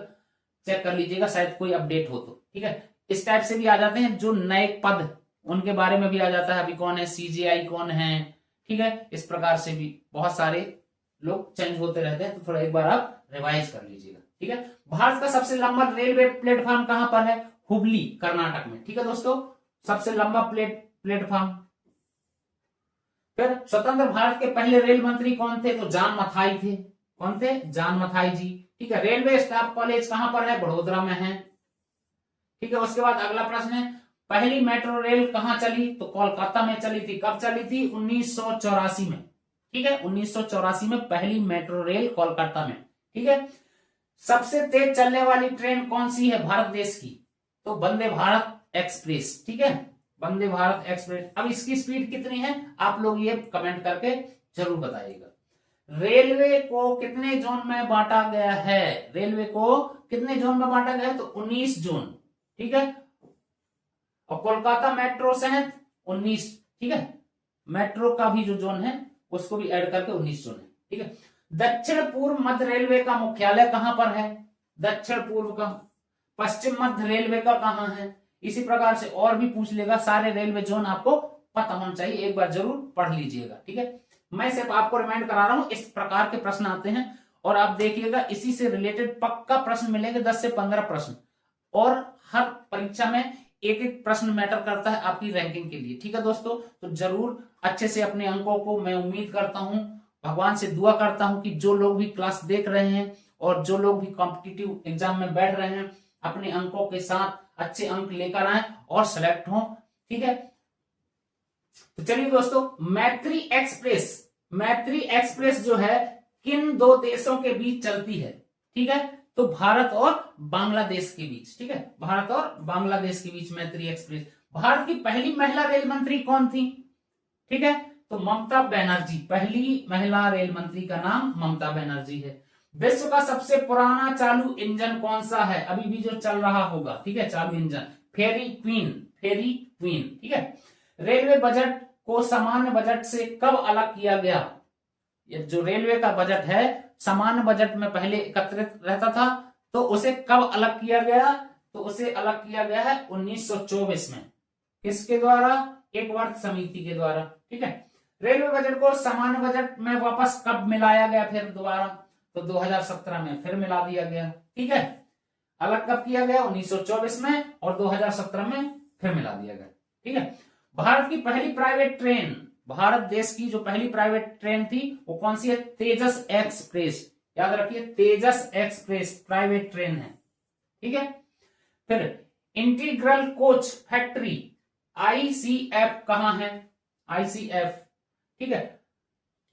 चेक कर लीजिएगा, शायद कोई अपडेट हो तो। ठीक है, इस टाइप से भी आ जाते हैं जो नए पद, उनके बारे में भी आ जाता है। अभी कौन है? सीजीआई कौन है? ठीक है, इस प्रकार से भी बहुत सारे लोग चेंज होते रहते हैं, तो थोड़ा एक बार आप रिवाइज कर लीजिएगा। ठीक है, भारत का सबसे लंबा रेलवे प्लेटफॉर्म कहां पर है? हुबली, कर्नाटक में। ठीक है दोस्तों, सबसे लंबा प्लेटफॉर्म। फिर स्वतंत्र भारत के पहले रेल मंत्री कौन थे? तो जान मथाई थे। कौन थे? जान मथाई जी। ठीक है, रेलवे स्टाफ कॉलेज कहां पर है? बड़ोदरा में है। ठीक है, उसके बाद अगला प्रश्न है, पहली मेट्रो रेल कहां चली? तो कोलकाता में चली थी। कब चली थी? 1984 में। ठीक है, 1984 में पहली मेट्रो रेल कोलकाता में। ठीक है, सबसे तेज चलने वाली ट्रेन कौन सी है भारत देश की? तो वंदे भारत एक्सप्रेस। ठीक है, वंदे भारत एक्सप्रेस। अब इसकी स्पीड कितनी है आप लोग ये कमेंट करके जरूर बताइएगा। रेलवे को कितने जोन में बांटा गया है? रेलवे को कितने जोन में बांटा गया है? तो 19 जोन। ठीक है, और कोलकाता मेट्रो सहित 19। ठीक है, मेट्रो का भी जो जोन है उसको भी ऐड करके 19 जोन है। ठीक है, दक्षिण पूर्व मध्य रेलवे का मुख्यालय कहां पर है? दक्षिण पूर्व का। पश्चिम मध्य रेलवे का कहां है? इसी प्रकार से और भी पूछ लेगा। सारे रेलवे जोन आपको पता होना चाहिए, एक बार जरूर पढ़ लीजिएगा। ठीक है, मैं सिर्फ आपको रिमाइंड करा रहा हूं, इस प्रकार के प्रश्न आते हैं और आप देखिएगा इसी से रिलेटेड पक्का प्रश्न मिलेंगे, 10 से 15 प्रश्न, और हर परीक्षा में एक एक प्रश्न मैटर करता है आपकी रैंकिंग के लिए। ठीक है दोस्तों, तो जरूर अच्छे से अपने अंकों को, मैं उम्मीद करता हूं, भगवान से दुआ करता हूं कि जो लोग भी क्लास देख रहे हैं और जो लोग भी कॉम्पिटिटिव एग्जाम में बैठ रहे हैं, अपने अंकों के साथ अच्छे अंक लेकर आए और सेलेक्ट हों। ठीक है, तो चलिए दोस्तों, मैत्री एक्सप्रेस जो है किन दो देशों के बीच चलती है? ठीक है, तो भारत और बांग्लादेश के बीच। ठीक है, भारत और बांग्लादेश के बीच मैत्री एक्सप्रेस। भारत की पहली महिला रेल मंत्री कौन थी? ठीक है, तो ममता बनर्जी। पहली महिला रेल मंत्री का नाम ममता बनर्जी है। विश्व का सबसे पुराना चालू इंजन कौन सा है? अभी भी जो चल रहा होगा। ठीक है, चालू इंजन फेरी क्वीन। ठीक है, रेलवे बजट को सामान्य बजट से कब अलग किया गया? ये जो रेलवे का बजट है सामान्य बजट में पहले एकत्रित रहता था, तो उसे कब अलग किया गया? तो उसे अलग किया गया है 1924 में। किसके द्वारा? एक वर्ग समिति के द्वारा। ठीक है, रेलवे बजट को सामान्य बजट में वापस कब मिलाया गया फिर दोबारा? तो 2017 में फिर मिला दिया गया। ठीक है, अलग कब किया गया? 1924 में, और 2017 में फिर मिला दिया गया। ठीक है, भारत की पहली प्राइवेट ट्रेन, भारत देश की जो पहली प्राइवेट ट्रेन थी वो कौन सी है? तेजस एक्सप्रेस। याद रखिए, तेजस एक्सप्रेस प्राइवेट ट्रेन है। ठीक है, फिर इंटीग्रल कोच फैक्ट्री आईसीएफ कहां है? आईसीएफ। ठीक है,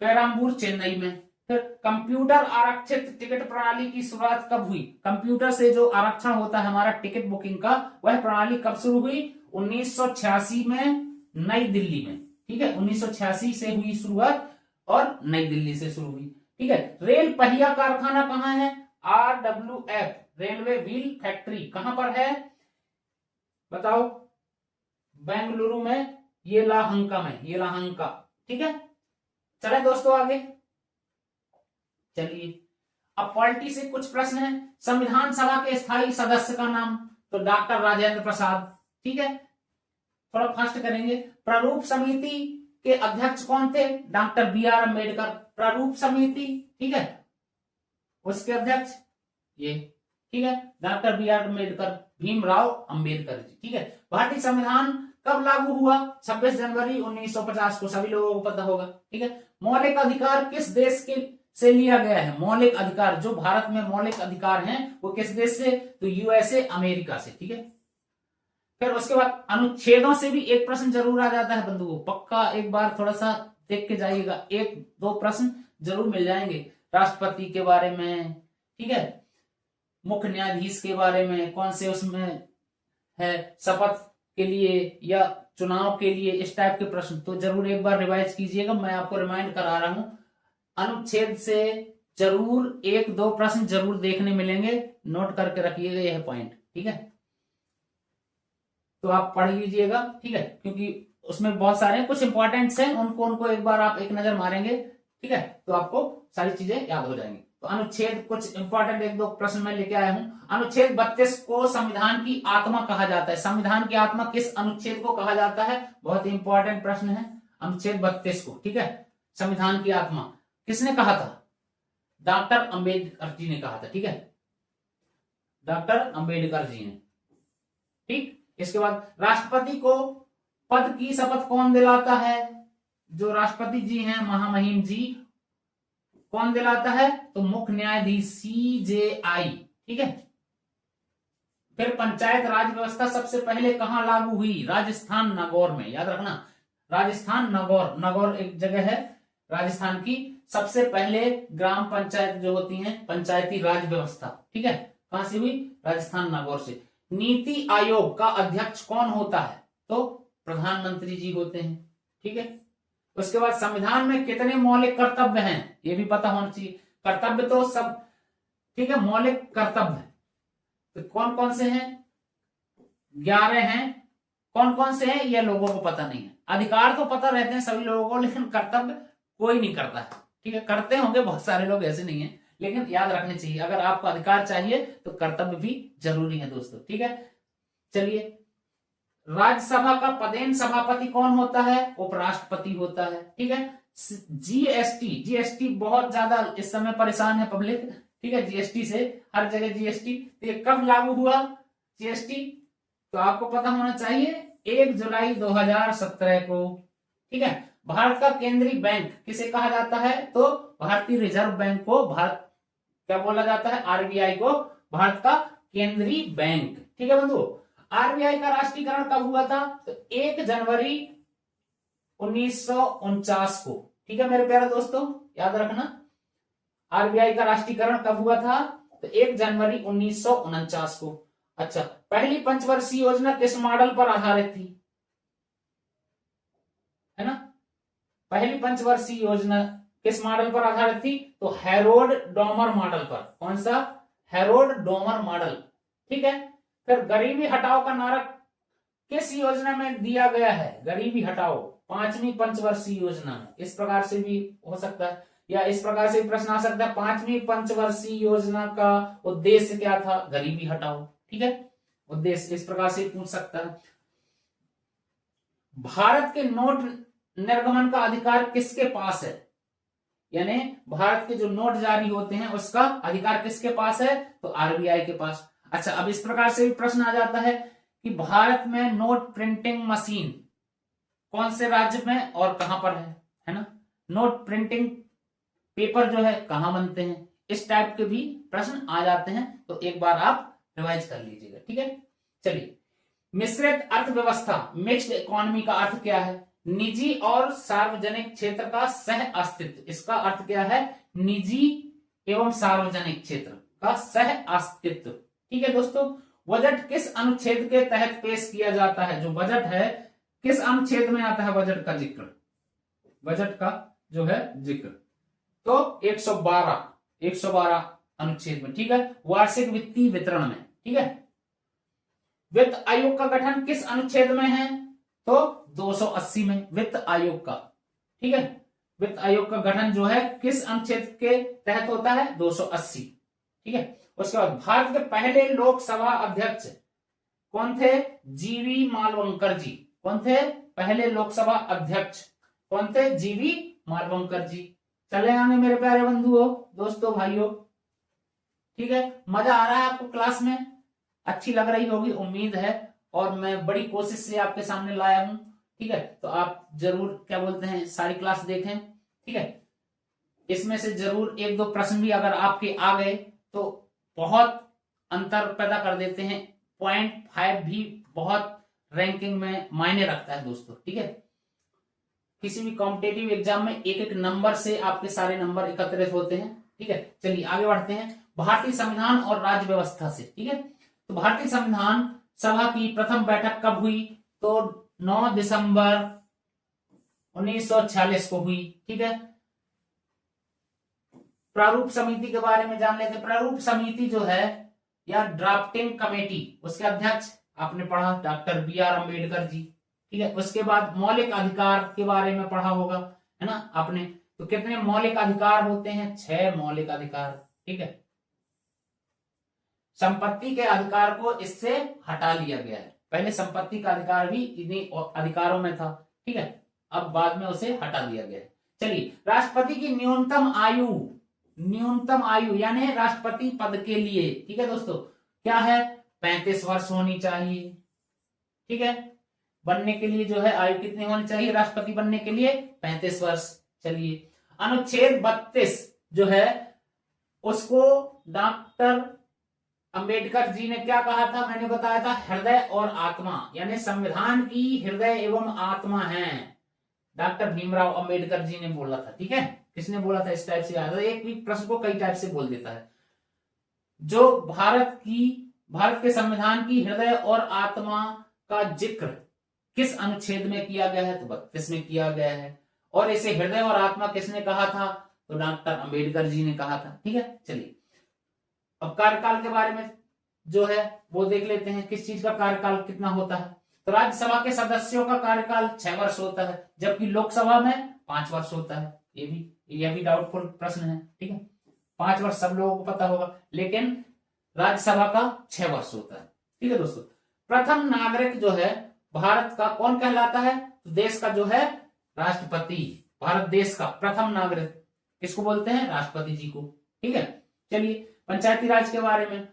पेराम्बूर चेन्नई में। फिर कंप्यूटर आरक्षित टिकट प्रणाली की शुरुआत कब हुई? कंप्यूटर से जो आरक्षण होता है हमारा टिकट बुकिंग का, वह प्रणाली कब शुरू हुई? 1986 में नई दिल्ली में। ठीक है, 1986 से हुई शुरुआत और नई दिल्ली से शुरू हुई। ठीक है, रेल पहिया कारखाना कहां है? RWF रेलवे व्हील फैक्ट्री कहां पर है? बताओ। बेंगलुरु में, येलाहंका में, येलाहंका। ठीक है, चले दोस्तों आगे। चलिए, अब पॉलिटी से कुछ प्रश्न हैं। संविधान सभा के स्थायी सदस्य का नाम? तो डॉक्टर राजेंद्र प्रसाद। ठीक है, थोड़ा फास्ट करेंगे। प्रारूप समिति के अध्यक्ष कौन थे? Doctor B R Ambedkar. प्रारूप समिति, ठीक है, उसके अध्यक्ष ये, ठीक है, doctor B R Ambedkar, Bhimrao Ambedkar ji, ठीक है। भारतीय संविधान कब लागू हुआ? 26 जनवरी 1950 को, सभी लोगों को पता होगा, ठीक है। मौलिक अधिकार किस देश के से लिया गया है? मौलिक अधिकार, जो भारत में मौलिक अधिकार हैं वो किस देश से? तो यूएसए, अमेरिका से, ठीक है। फिर उसके बाद अनुच्छेदों से भी एक प्रश्न जरूर आ जाता है बंधुओं, पक्का एक बार थोड़ा सा देख के जाइएगा, एक दो प्रश्न जरूर मिल जाएंगे। राष्ट्रपति के बारे में, ठीक है, मुख्य न्यायाधीश के बारे में, कौन से उसमें है, शपथ के लिए या चुनाव के लिए, इस टाइप के प्रश्न तो जरूर एक बार रिवाइज कीजिएगा। मैं आपको रिमाइंड करा रहा हूं, अनुच्छेद से जरूर एक दो प्रश्न जरूर देखने मिलेंगे, नोट करके रखिएगा यह पॉइंट, ठीक है। तो आप पढ़ लीजिएगा, ठीक है, क्योंकि उसमें बहुत सारे कुछ इंपॉर्टेंट्स हैं, उनको एक बार आप एक नजर मारेंगे, ठीक है, तो आपको सारी चीजें याद हो जाएंगी। तो अनुच्छेद कुछ इंपॉर्टेंट एक दो प्रश्न मैं लेके आया हूं। अनुच्छेद 32 को संविधान की आत्मा कहा जाता है। संविधान की आत्मा किस अनुच्छेद को कहा जाता है? बहुत ही इंपॉर्टेंट प्रश्न है। अनुच्छेद 32 को, ठीक है, संविधान की आत्मा किसने कहा था? डॉक्टर अंबेडकर जी ने कहा था, ठीक है, डॉक्टर अंबेडकर जी ने, ठीक। इसके बाद राष्ट्रपति को पद की शपथ कौन दिलाता है? जो राष्ट्रपति जी हैं, महामहिम जी, कौन दिलाता है? तो मुख्य न्यायाधीश CJI, ठीक है। फिर पंचायत राज व्यवस्था सबसे पहले कहां लागू हुई? राजस्थान, नागौर में, याद रखना, राजस्थान नागौर, नागौर एक जगह है राजस्थान की। सबसे पहले ग्राम पंचायत जो होती हैं, पंचायती राज व्यवस्था, ठीक है, कहां से हुई? राजस्थान नागौर से। नीति आयोग का अध्यक्ष कौन होता है? तो प्रधानमंत्री जी होते हैं, ठीक है। उसके बाद संविधान में कितने मौलिक कर्तव्य हैं? ये भी पता होना चाहिए। कर्तव्य तो सब, ठीक है, मौलिक कर्तव्य तो कौन कौन से हैं? 11 हैं। कौन कौन से हैं ये लोगों को पता नहीं है। अधिकार तो पता रहते हैं सभी लोगों को, लेकिन कर्तव्य कोई नहीं करता है, ठीक है। करते होंगे बहुत सारे लोग, ऐसे नहीं है, लेकिन याद रखने चाहिए। अगर आपको अधिकार चाहिए तो कर्तव्य भी जरूरी है दोस्तों, ठीक है। चलिए, राज्यसभा का पदेन सभापति कौन होता है? उपराष्ट्रपति होता है, ठीक है। जीएसटी बहुत ज्यादा इस समय परेशान है पब्लिक, ठीक है, जीएसटी से, हर जगह जीएसटी। तो ये कब लागू हुआ जीएसटी? तो आपको पता होना चाहिए 1 जुलाई 2017 को, ठीक है। भारत का केंद्रीय बैंक किसे कहा जाता है? तो भारतीय रिजर्व बैंक को भारत क्या बोला जाता है? आरबीआई को भारत का केंद्रीय बैंक, ठीक है बंधु। आरबीआई का राष्ट्रीयकरण कब हुआ था? तो 1 जनवरी 1949 को, ठीक है मेरे प्यारे दोस्तों, याद रखना। आरबीआई का राष्ट्रीयकरण कब हुआ था? तो 1 जनवरी 1949 को। अच्छा, पहली पंचवर्षीय योजना किस मॉडल पर आधारित थी? है ना, पहली पंचवर्षीय योजना किस मॉडल पर आधारित थी? तो हैरोल्ड डोमर मॉडल पर। कौन सा? हैरोल्ड डोमर मॉडल, ठीक है। फिर गरीबी हटाओ का नारा किस योजना में दिया गया है? गरीबी हटाओ 5वीं पंचवर्षीय योजना में। इस प्रकार से भी हो सकता है, या इस प्रकार से प्रश्न आ सकता है, 5वीं पंचवर्षीय योजना का उद्देश्य क्या था? गरीबी हटाओ, ठीक है, उद्देश्य इस प्रकार से पूछ सकता है। भारत के नोट निर्गमन का अधिकार किसके पास है? यानी भारत के जो नोट जारी होते हैं उसका अधिकार किसके पास है? तो आरबीआई के पास। अच्छा, अब इस प्रकार से भी प्रश्न आ जाता है कि भारत में नोट प्रिंटिंग मशीन कौन से राज्य में और कहां पर है ना, नोट प्रिंटिंग पेपर जो है कहां बनते हैं, इस टाइप के भी प्रश्न आ जाते हैं, तो एक बार आप रिवाइज कर लीजिएगा, ठीक है। चलिए, मिश्रित अर्थव्यवस्था, मिक्स्ड इकोनॉमी का अर्थ क्या है? निजी और सार्वजनिक क्षेत्र का सह अस्तित्व। इसका अर्थ क्या है? निजी एवं सार्वजनिक क्षेत्र का सह अस्तित्व, ठीक है दोस्तों। बजट किस अनुच्छेद के तहत पेश किया जाता है? जो बजट है किस अनुच्छेद में आता है? बजट का जिक्र, बजट का जो है जिक्र, तो 112 अनुच्छेद में, ठीक है, वार्षिक वित्तीय वितरण में, ठीक है। वित्त आयोग का गठन किस अनुच्छेद में है? तो 280 में वित्त आयोग का, ठीक है। वित्त आयोग का गठन जो है किस अनुच्छेद के तहत होता है? 280, ठीक है। उसके बाद भारत के पहले लोकसभा अध्यक्ष कौन थे? जीवी मालवंकर जी। कौन थे पहले लोकसभा अध्यक्ष? कौन थे? जीवी मालवंकर जी। चले आने मेरे प्यारे बंधुओं, दोस्तों, भाइयों, ठीक है। मजा आ रहा है आपको क्लास में? अच्छी लग रही होगी उम्मीद है, और मैं बड़ी कोशिश से आपके सामने लाया हूं, ठीक है। तो आप जरूर क्या बोलते हैं सारी क्लास देखें, ठीक है। इसमें से जरूर एक दो प्रश्न भी अगर आपके आ गए तो बहुत अंतर पैदा कर देते हैं। 0.5 भी बहुत रैंकिंग में मायने रखता है दोस्तों, ठीक है। किसी भी कॉम्पिटेटिव एग्जाम में एक एक नंबर से आपके सारे नंबर एकत्रित होते हैं, ठीक है। चलिए आगे बढ़ते हैं भारतीय संविधान और राज्य व्यवस्था से, ठीक है। तो भारतीय संविधान सभा की प्रथम बैठक कब हुई? तो 9 दिसंबर 1946 को हुई, ठीक है। प्रारूप समिति के बारे में जान लेते हैं। प्रारूप समिति जो है या ड्राफ्टिंग कमेटी, उसके अध्यक्ष आपने पढ़ा डॉक्टर BR अम्बेडकर जी, ठीक है। उसके बाद मौलिक अधिकार के बारे में पढ़ा होगा, है ना आपने। तो कितने मौलिक अधिकार होते हैं? 6 मौलिक अधिकार, ठीक है। संपत्ति के अधिकार को इससे हटा लिया गया है। पहले संपत्ति का अधिकार भी इन्हीं अधिकारों में था, ठीक है। अब बाद में उसे हटा दिया गया है। चलिए, राष्ट्रपति की न्यूनतम आयु यानी राष्ट्रपति पद के लिए, ठीक है दोस्तों, क्या है? 35 वर्ष होनी चाहिए, ठीक है। बनने के लिए जो है आयु कितनी होनी चाहिए राष्ट्रपति बनने के लिए? 35 वर्ष। चलिए, अनुच्छेद 32 जो है उसको डॉक्टर अंबेडकर जी ने क्या कहा था? मैंने बताया था हृदय और आत्मा, यानी संविधान की हृदय एवं आत्मा है, डॉक्टर भीमराव अंबेडकर जी ने बोला था, ठीक है। किसने बोला था? इस टाइप से याद है, एक भी प्रश्न को कई टाइप से बोल देता है। जो भारत के संविधान की हृदय और आत्मा का जिक्र किस अनुच्छेद में किया गया है? तो 32 में किया गया है। और इसे हृदय और आत्मा किसने कहा था? तो डॉक्टर अंबेडकर जी ने कहा था, ठीक है। चलिए, अब कार्यकाल के बारे में जो है वो देख लेते हैं, किस चीज का कार्यकाल कितना होता है। तो राज्यसभा के सदस्यों का कार्यकाल 6 वर्ष होता है, जबकि लोकसभा में 5 वर्ष होता है। यह भी डाउटफुल प्रश्न है, ठीक है। 5 वर्ष सब लोगों को पता होगा, लेकिन राज्यसभा का 6 वर्ष होता है, ठीक है दोस्तों। प्रथम नागरिक जो है भारत का कौन कहलाता है? तो देश का जो है राष्ट्रपति, भारत देश का प्रथम नागरिक किसको बोलते हैं? राष्ट्रपति जी को, ठीक है। चलिए, पंचायती राज के बारे में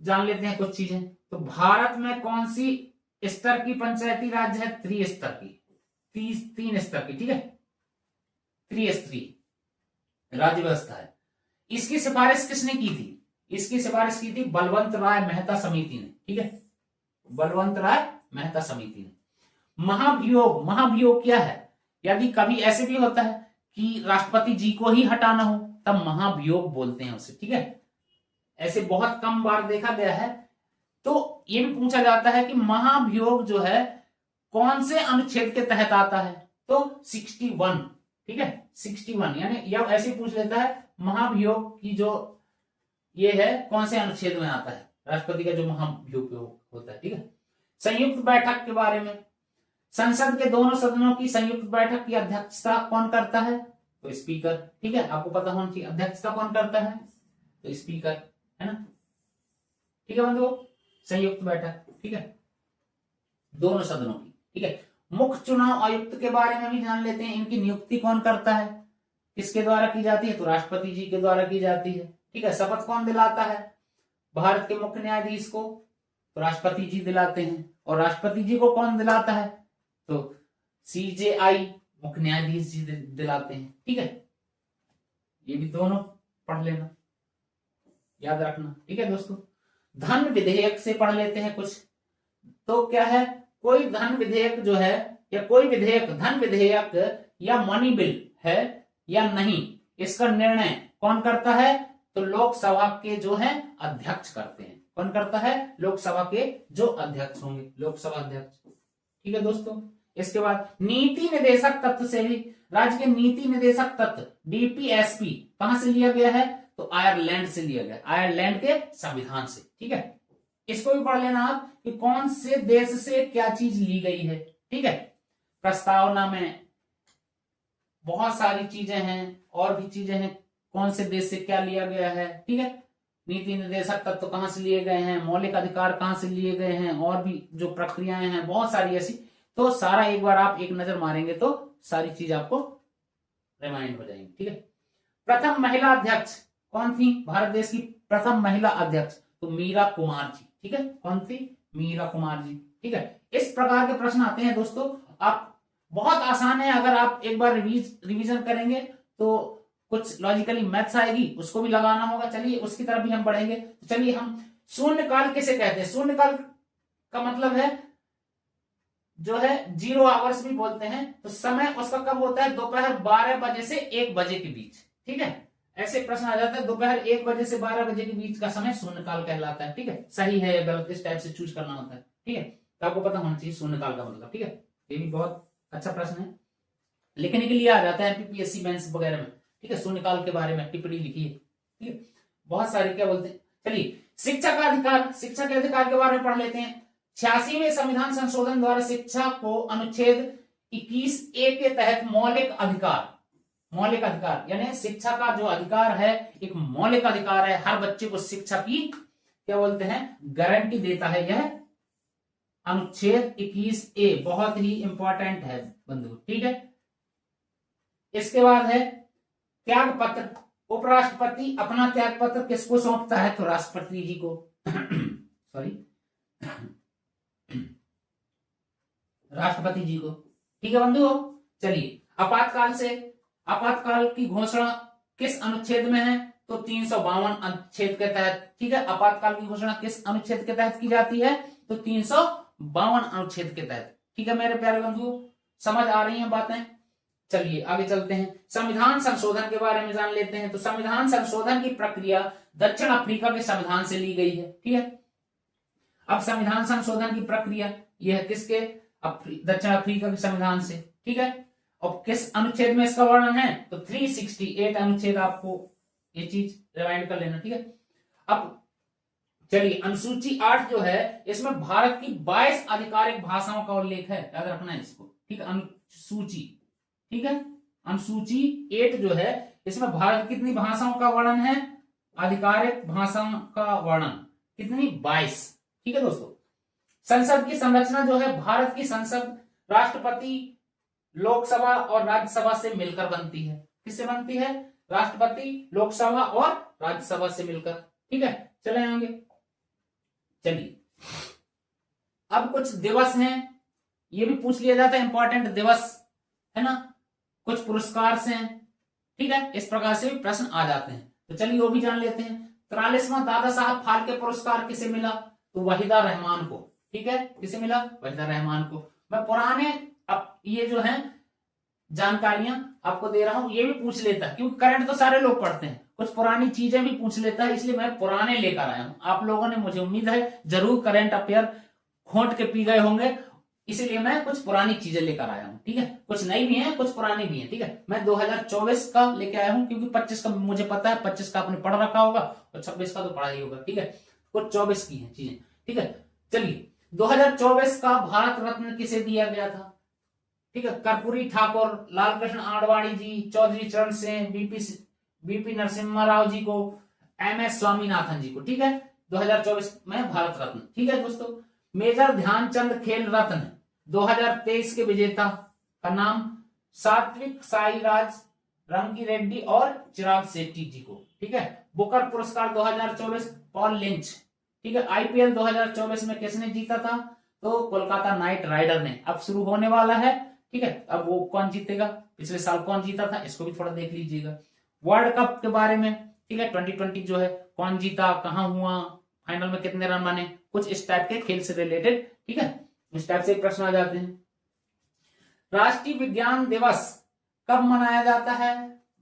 जान लेते हैं कुछ चीजें। तो भारत में कौन सी स्तर की पंचायती राज है? 3 स्तर की, 3 स्तर की, ठीक है। 3 स्तरीय राज्य व्यवस्था है। इसकी सिफारिश किसने की थी? इसकी सिफारिश की थी बलवंत राय मेहता समिति ने, ठीक है। बलवंत राय मेहता समिति ने। महाभियोग क्या है? यदि कभी ऐसे भी होता है कि राष्ट्रपति जी को ही हटाना हो तब महाभियोग बोलते हैं उसे, ठीक है। ऐसे बहुत कम बार देखा गया है। तो ये भी पूछा जाता है कि महाभियोग जो है कौन से अनुच्छेद के तहत आता है? तो 61, ठीक है। 61 यानी या ऐसे पूछ लेता है महाभियोग की जो ये है कौन से अनुच्छेद में आता है, राष्ट्रपति का जो महाभियोग होता है, ठीक है। संयुक्त बैठक के बारे में, संसद के दोनों सदनों की संयुक्त बैठक की अध्यक्षता कौन करता है? तो स्पीकर, ठीक है। आपको पता होना चाहिए अध्यक्षता कौन करता है? तो स्पीकर, है ना, ठीक है बंधुओं। संयुक्त बैठक, ठीक है, दोनों सदनों की, ठीक है। मुख्य चुनाव आयुक्त के बारे में भी जान लेते हैं। इनकी नियुक्ति कौन करता है? किसके द्वारा की जाती है? तो राष्ट्रपति जी के द्वारा की जाती है, ठीक है। शपथ कौन दिलाता है भारत के मुख्य न्यायाधीश को? तो राष्ट्रपति जी दिलाते हैं। और राष्ट्रपति जी को कौन दिलाता है? तो CJI मुख्य न्यायाधीश जी दिलाते हैं, ठीक है। ये भी दोनों पढ़ लेना, याद रखना, ठीक है दोस्तों। धन विधेयक से पढ़ लेते हैं कुछ। तो क्या है? कोई धन विधेयक जो है या कोई विधेयक धन विधेयक या मनी बिल है या नहीं, इसका निर्णय कौन करता है? तो लोकसभा के जो है अध्यक्ष करते हैं। कौन करता है? लोकसभा के जो अध्यक्ष होंगे, लोकसभा अध्यक्ष, ठीक है दोस्तों। इसके बाद नीति निदेशक तत्व से भी, राज्य के नीति निदेशक तत्व DPSP कहां से लिया गया है? तो आयरलैंड से लिया गया, आयरलैंड के संविधान से, ठीक है। इसको भी पढ़ लेना आप कि कौन से देश से क्या चीज ली गई है, ठीक है। प्रस्तावना में बहुत सारी चीजें हैं और भी चीजें हैं, कौन से देश से क्या लिया गया है, ठीक है। नीति निर्देशक तत्व कहां से लिए गए हैं, मौलिक अधिकार कहां से लिए गए हैं, और भी जो प्रक्रियाएं हैं बहुत सारी ऐसी। तो सारा एक बार आप एक नजर मारेंगे तो सारी चीज आपको रिमाइंड हो जाएंगी। ठीक है, प्रथम महिला अध्यक्ष कौन थी भारत देश की प्रथम महिला अध्यक्ष? तो मीरा कुमार जी। ठीक है, कौन थी? मीरा कुमार जी। ठीक है, इस प्रकार के प्रश्न आते हैं दोस्तों। आप बहुत आसान है, अगर आप एक बार रिवीजन करेंगे तो कुछ लॉजिकली मैथ्स आएगी, उसको भी लगाना होगा। चलिए उसकी तरफ भी हम बढ़ेंगे। तो चलिए हम शून्यकाल किसे कहते हैं? शून्यकाल का मतलब है जो है 0 आवर्स भी बोलते हैं। तो समय उसका कब होता है? दोपहर 12 बजे से 1 बजे के बीच। ठीक है, ऐसे प्रश्न आ जाता है, दोपहर 1 बजे से 12 बजे के बीच का समय शून्यकाल कहलाता है। ठीक है, सही है या गलत इस टाइप से चूज करना होता है। ठीक है, तो आपको पता होना चाहिए शून्यकाल का मतलब। ठीक है, ये भी बहुत अच्छा प्रश्न है, लिखने के लिए आ जाता है एमपीपीएससी मेंस वगैरह में। ठीक है, शून्यकाल के बारे में टिप्पणी लिखिए। ठीक है, बहुत सारे क्या बोलते हैं। चलिए शिक्षा का अधिकार, शिक्षा के अधिकार के बारे में पढ़ लेते हैं। 86वें संविधान संशोधन द्वारा शिक्षा को अनुच्छेद 21A के तहत मौलिक अधिकार, मौलिक अधिकार यानी शिक्षा का जो अधिकार है एक मौलिक अधिकार है, हर बच्चे को शिक्षा की क्या बोलते हैं गारंटी देता है यह अनुच्छेद 21A। बहुत ही इंपॉर्टेंट है बंधु। ठीक है, इसके बाद है त्याग पत्र। उपराष्ट्रपति अपना त्याग पत्र किसको सौंपता है? तो राष्ट्रपति जी को सॉरी राष्ट्रपति जी को। ठीक है बंधु, चलिए आपातकाल की घोषणा किस अनुच्छेद में है? तो 352 अनुच्छेद के तहत। ठीक है, आपातकाल की घोषणा किस अनुच्छेद के तहत की जाती है? तो 352 अनुच्छेद के तहत। ठीक है मेरे प्यारे बंधु, समझ आ रही हैं बातें? चलिए आगे चलते हैं, संविधान संशोधन के बारे में जान लेते हैं। तो संविधान संशोधन की प्रक्रिया दक्षिण अफ्रीका के संविधान से ली गई है। ठीक है, अब संविधान संशोधन की प्रक्रिया यह है किसके? दक्षिण अफ्रीका के संविधान से। ठीक है, और किस अनुच्छेद में इसका वर्णन है? तो 368 अनुच्छेद, आपको ये चीज रिवाइंड कर लेना। ठीक है, अब चलिए अनुसूची 8 जो है इसमें भारत की 22 आधिकारिक भाषाओं का उल्लेख है, याद रखना है इसको। ठीक है, अनुसूची, ठीक है, अनुसूची 8 जो है इसमें भारत कितनी भाषाओं का वर्णन है? आधिकारिक भाषाओं का वर्णन कितनी? 22। ठीक है दोस्तों, संसद की संरचना जो है, भारत की संसद राष्ट्रपति, लोकसभा और राज्यसभा से मिलकर बनती है। किससे बनती है? राष्ट्रपति, लोकसभा और राज्यसभा से मिलकर। ठीक है, चले आगे। चलिए अब कुछ दिवस हैं, ये भी पूछ लिया जाता है, इंपॉर्टेंट दिवस है ना, कुछ पुरस्कार से हैं। ठीक है, इस प्रकार से भी प्रश्न आ जाते हैं। तो चलिए वो भी जान लेते हैं। 43वां दादा साहब फाल्के पुरस्कार किसे मिला? तो वहीदा रहमान को। ठीक है, किसे मिला? वहीदा रहमान को। मैं पुराने अब ये जो है जानकारियां आपको दे रहा हूं, ये भी पूछ लेता है क्योंकि करंट तो सारे लोग पढ़ते हैं, कुछ पुरानी चीजें भी पूछ लेता है, इसलिए मैं पुराने लेकर आया हूं। आप लोगों ने, मुझे उम्मीद है जरूर करंट अफेयर खोट के पी गए होंगे, इसीलिए मैं कुछ पुरानी चीजें लेकर आया हूं। ठीक है, कुछ नई भी हैं, कुछ पुरानी भी हैं। ठीक है, मैं 2024 का लेके आया हूं क्योंकि 25 का मुझे पता है, 25 का आपने पढ़ रखा होगा और 26 का तो पढ़ा ही होगा। ठीक है, कुछ 24 की है चीजें। ठीक है, चलिए 2024 का भारत रत्न किसे दिया गया था? ठीक है, कर्पूरी ठाकुर, लाल कृष्ण आडवाणी जी, चौधरी चरण सिंह, बीपी नरसिम्हा राव जी को, MS स्वामीनाथन जी को। ठीक है, 2024 में भारत रत्न। ठीक है दोस्तों, मेजर ध्यानचंद खेल रत्न 2023 के विजेता का नाम सात्विक साईराज, रंगी रेड्डी और चिराग शेट्टी जी को। ठीक है, बुकर पुरस्कार 2024 पॉल लिंच। ठीक है, IPL 2024 में किसने जीता था? तो कोलकाता नाइट राइडर ने। अब शुरू होने वाला है। ठीक है, अब वो कौन जीतेगा? पिछले साल कौन जीता था, इसको भी थोड़ा देख लीजिएगा। वर्ल्ड कप के बारे में, ठीक है, 2020 जो है, कौन जीता, कहां हुआ, फाइनल में कितने रन बने, कुछ इस टाइप के खेल से रिलेटेड। ठीक है, इस टाइप से प्रश्न आ जाते हैं। राष्ट्रीय विज्ञान दिवस कब मनाया जाता है?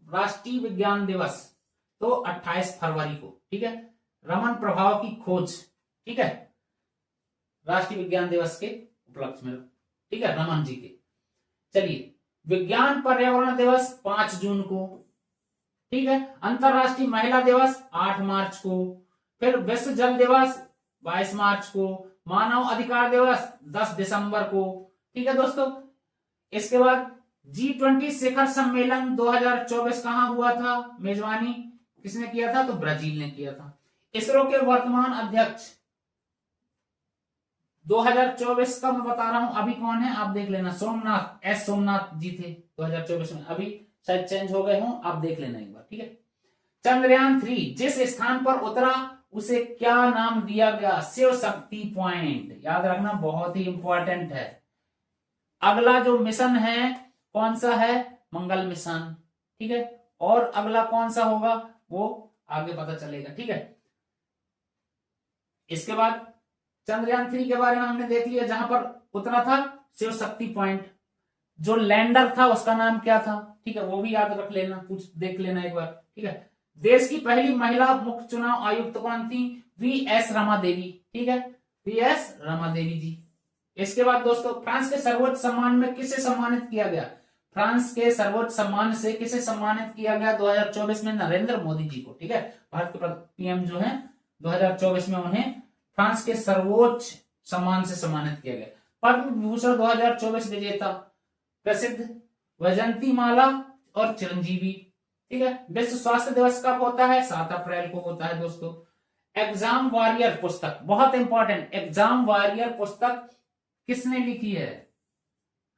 राष्ट्रीय विज्ञान दिवस तो 28 फरवरी को। ठीक है, रमन प्रभाव की खोज। ठीक है, राष्ट्रीय विज्ञान दिवस के उपलक्ष्य में। ठीक है, रमन जी के। चलिए विज्ञान पर्यावरण दिवस 5 जून को। ठीक है, अंतरराष्ट्रीय महिला दिवस 8 मार्च को। फिर विश्व जल दिवस 22 मार्च को। मानव अधिकार दिवस 10 दिसंबर को। ठीक है दोस्तों, इसके बाद G20 शिखर सम्मेलन 2024 कहां हुआ था? मेजबानी किसने किया था? तो ब्राजील ने किया था। इसरो के वर्तमान अध्यक्ष 2024 का मैं बता रहा हूं, अभी कौन है आप देख लेना, सोमनाथ, एस सोमनाथ जी थे 2024 में, अभी शायद चेंज हो गए हों, आप देख लेना एक बार, ठीक है। चंद्रयान-3 जिस स्थान पर उतरा उसे क्या नाम दिया गया? शिव शक्ति पॉइंट, याद रखना, बहुत ही इंपॉर्टेंट है। अगला जो मिशन है कौन सा है? मंगल मिशन, ठीक है। और अगला कौन सा होगा वो आगे पता चलेगा, ठीक है। इसके बाद चंद्रयान-3 के बारे में हमने देख लिया, जहां पर उतरा था शिव शक्ति पॉइंट। जो लैंडर था उसका नाम क्या था, ठीक है, वो भी याद रख लेना, कुछ देख लेना एक बार, ठीक है। देश की पहली महिला मुख्य चुनाव आयुक्त कौन थी? वी.एस. रमा देवी, ठीक है, वी.एस. रमा देवी जी। इसके बाद दोस्तों फ्रांस के सर्वोच्च सम्मान में किसे सम्मानित किया गया? फ्रांस के सर्वोच्च सम्मान से किसे सम्मानित किया गया 2024 में? नरेंद्र मोदी जी को, ठीक है। भारत के पीएम जो है 2024 में उन्हें फ्रांस के सर्वोच्च सम्मान से सम्मानित किया गया। पद्म विभूषण 2024 विजेता प्रसिद्ध वैजंती माला और चिरंजीवी, ठीक है। विश्व स्वास्थ्य दिवस कब होता है? 7 अप्रैल को होता है दोस्तों। एग्जाम वॉरियर पुस्तक, बहुत इंपॉर्टेंट, एग्जाम वॉरियर पुस्तक किसने लिखी है?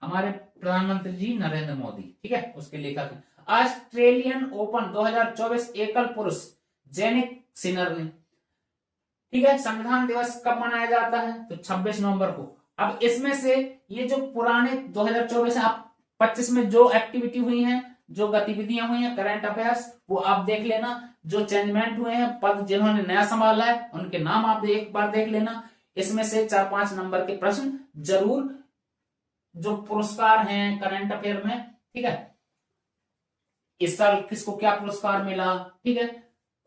हमारे प्रधानमंत्री जी नरेंद्र मोदी, ठीक है, उसके लेखक हैं। ऑस्ट्रेलियन ओपन 2024 एकल पुरुष जेनिक सिनर ने, ठीक है। संविधान दिवस कब मनाया जाता है? तो 26 नवंबर को। अब इसमें से ये जो पुराने 2024 है, आप 25 में जो एक्टिविटी हुई है, जो गतिविधियां हुई हैं, करंट अफेयर्स, वो आप देख लेना। जो चेंजमेंट हुए हैं, पद जिन्होंने नया संभाला है, उनके नाम आप एक बार देख लेना। इसमें से 4-5 नंबर के प्रश्न जरूर, जो पुरस्कार हैं करंट अफेयर में, ठीक है, इस साल किसको क्या पुरस्कार मिला, ठीक है।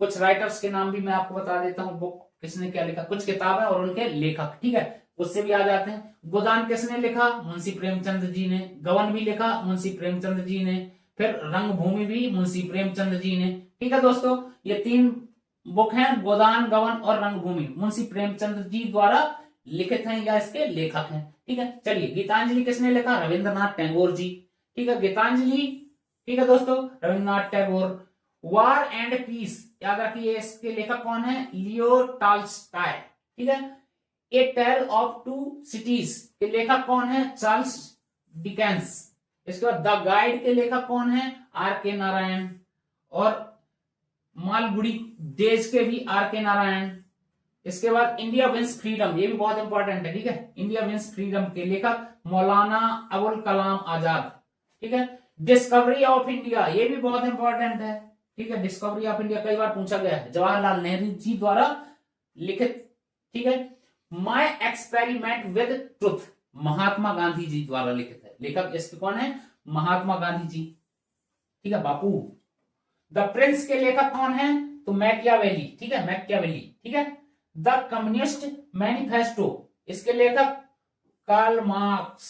कुछ राइटर्स के नाम भी मैं आपको बता देता हूं, बुक किसने क्या लिखा, कुछ किताबें और उनके लेखक, ठीक है, उससे भी आ जाते हैं। गोदान किसने लिखा? मुंशी प्रेमचंद जी ने। गबन भी लिखा मुंशी प्रेमचंद जी ने। फिर रंगभूमि भी मुंशी प्रेमचंद जी ने, ठीक है दोस्तों। ये 3 बुक हैं, गोदान, गबन और रंगभूमि, मुंशी प्रेमचंद जी द्वारा लिखित हैं या इसके लेखक हैं, ठीक है। चलिए, गीतांजलि किसने लिखा? रविंद्रनाथ टैगोर जी, ठीक है, गीतांजलि, ठीक है दोस्तों, Rabindranath Tagore. War and Peace, याद रखिए, इसके लेखक कौन है? लियो टॉल्स्टॉय, ठीक है। ए टेल ऑफ टू सिटीज के लेखक कौन है? Charles Dickens. इसके बाद द गाइड के लेखक कौन है? आर के नारायण। और मालगुडी डेज के भी आर के नारायण। इसके बाद इंडिया विंस फ्रीडम, ये भी बहुत इंपॉर्टेंट है, ठीक है, इंडिया विंस फ्रीडम के लेखक मौलाना अबुल कलाम आजाद, ठीक है। डिस्कवरी ऑफ इंडिया, ये भी बहुत इंपॉर्टेंट है, ठीक है, डिस्कवरी ऑफ इंडिया कई बार पूछा गया है, जवाहरलाल नेहरू जी द्वारा लिखित, ठीक है। My experiment with truth, Mahatma Gandhi ji द्वारा लिखित है, लेखक इसके कौन है? महात्मा गांधी जी, ठीक है, बापू। द प्रिंस के लेखक कौन है? तो मैकियावेली, ठीक है, मैकियावेली, ठीक है। द कम्युनिस्ट मैनिफेस्टो, इसके लेखक कार्ल मार्क्स।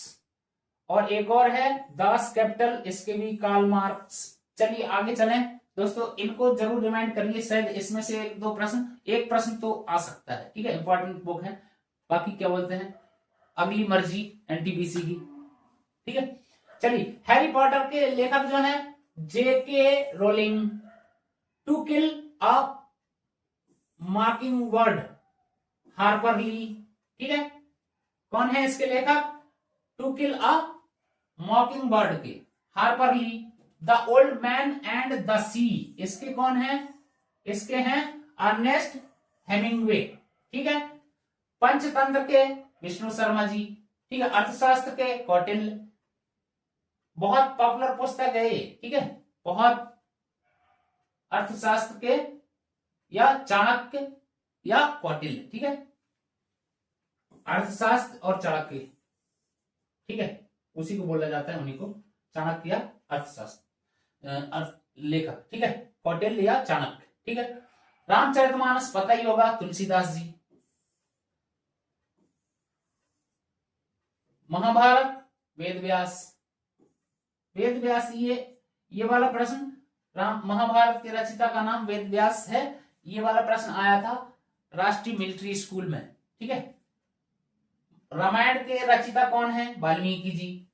और एक और है दास कैपिटल, इसके भी कार्ल मार्क्स। चलिए आगे चलें दोस्तों, इनको जरूर रिमाइंड करिए, शायद इसमें से 1-2 प्रश्न, एक प्रश्न तो आ सकता है, ठीक है, इंपॉर्टेंट बुक है। बाकी क्या बोलते हैं, अगली मर्जी एनटीपीसी की, ठीक है। चलिए, हैरी पॉटर के लेखक जो है J K Rowling. To kill a mockingbird, Harper Lee, ठीक है, कौन है इसके लेखक? To kill a mockingbird के Harper Lee. The old man and the sea, इसके कौन है? इसके हैं अर्नेस्ट हेमिंग्वे, ठीक है। पंचतंत्र के विष्णु शर्मा जी, ठीक है। अर्थशास्त्र के कौटिल्य, बहुत पॉपुलर पुस्तक है ये, ठीक है, बहुत, अर्थशास्त्र के या चाणक्य या कौटिल्य, ठीक है, अर्थशास्त्र और चाणक्य, ठीक है, उसी को बोला जाता है, उन्हीं को, चाणक्य या अर्थशास्त्र लेखक, ठीक है, कौटिल्य या चाणक्य, ठीक है। रामचरितमानस पता ही होगा, तुलसीदास जी। महाभारत वेदव्यास, वेदव्यास, ये वाला प्रश्न, महाभारत के रचयिता का नाम वेदव्यास है, ये वाला प्रश्न आया था राष्ट्रीय मिलिट्री स्कूल में, ठीक है। रामायण के रचयिता कौन है? वाल्मीकि जी।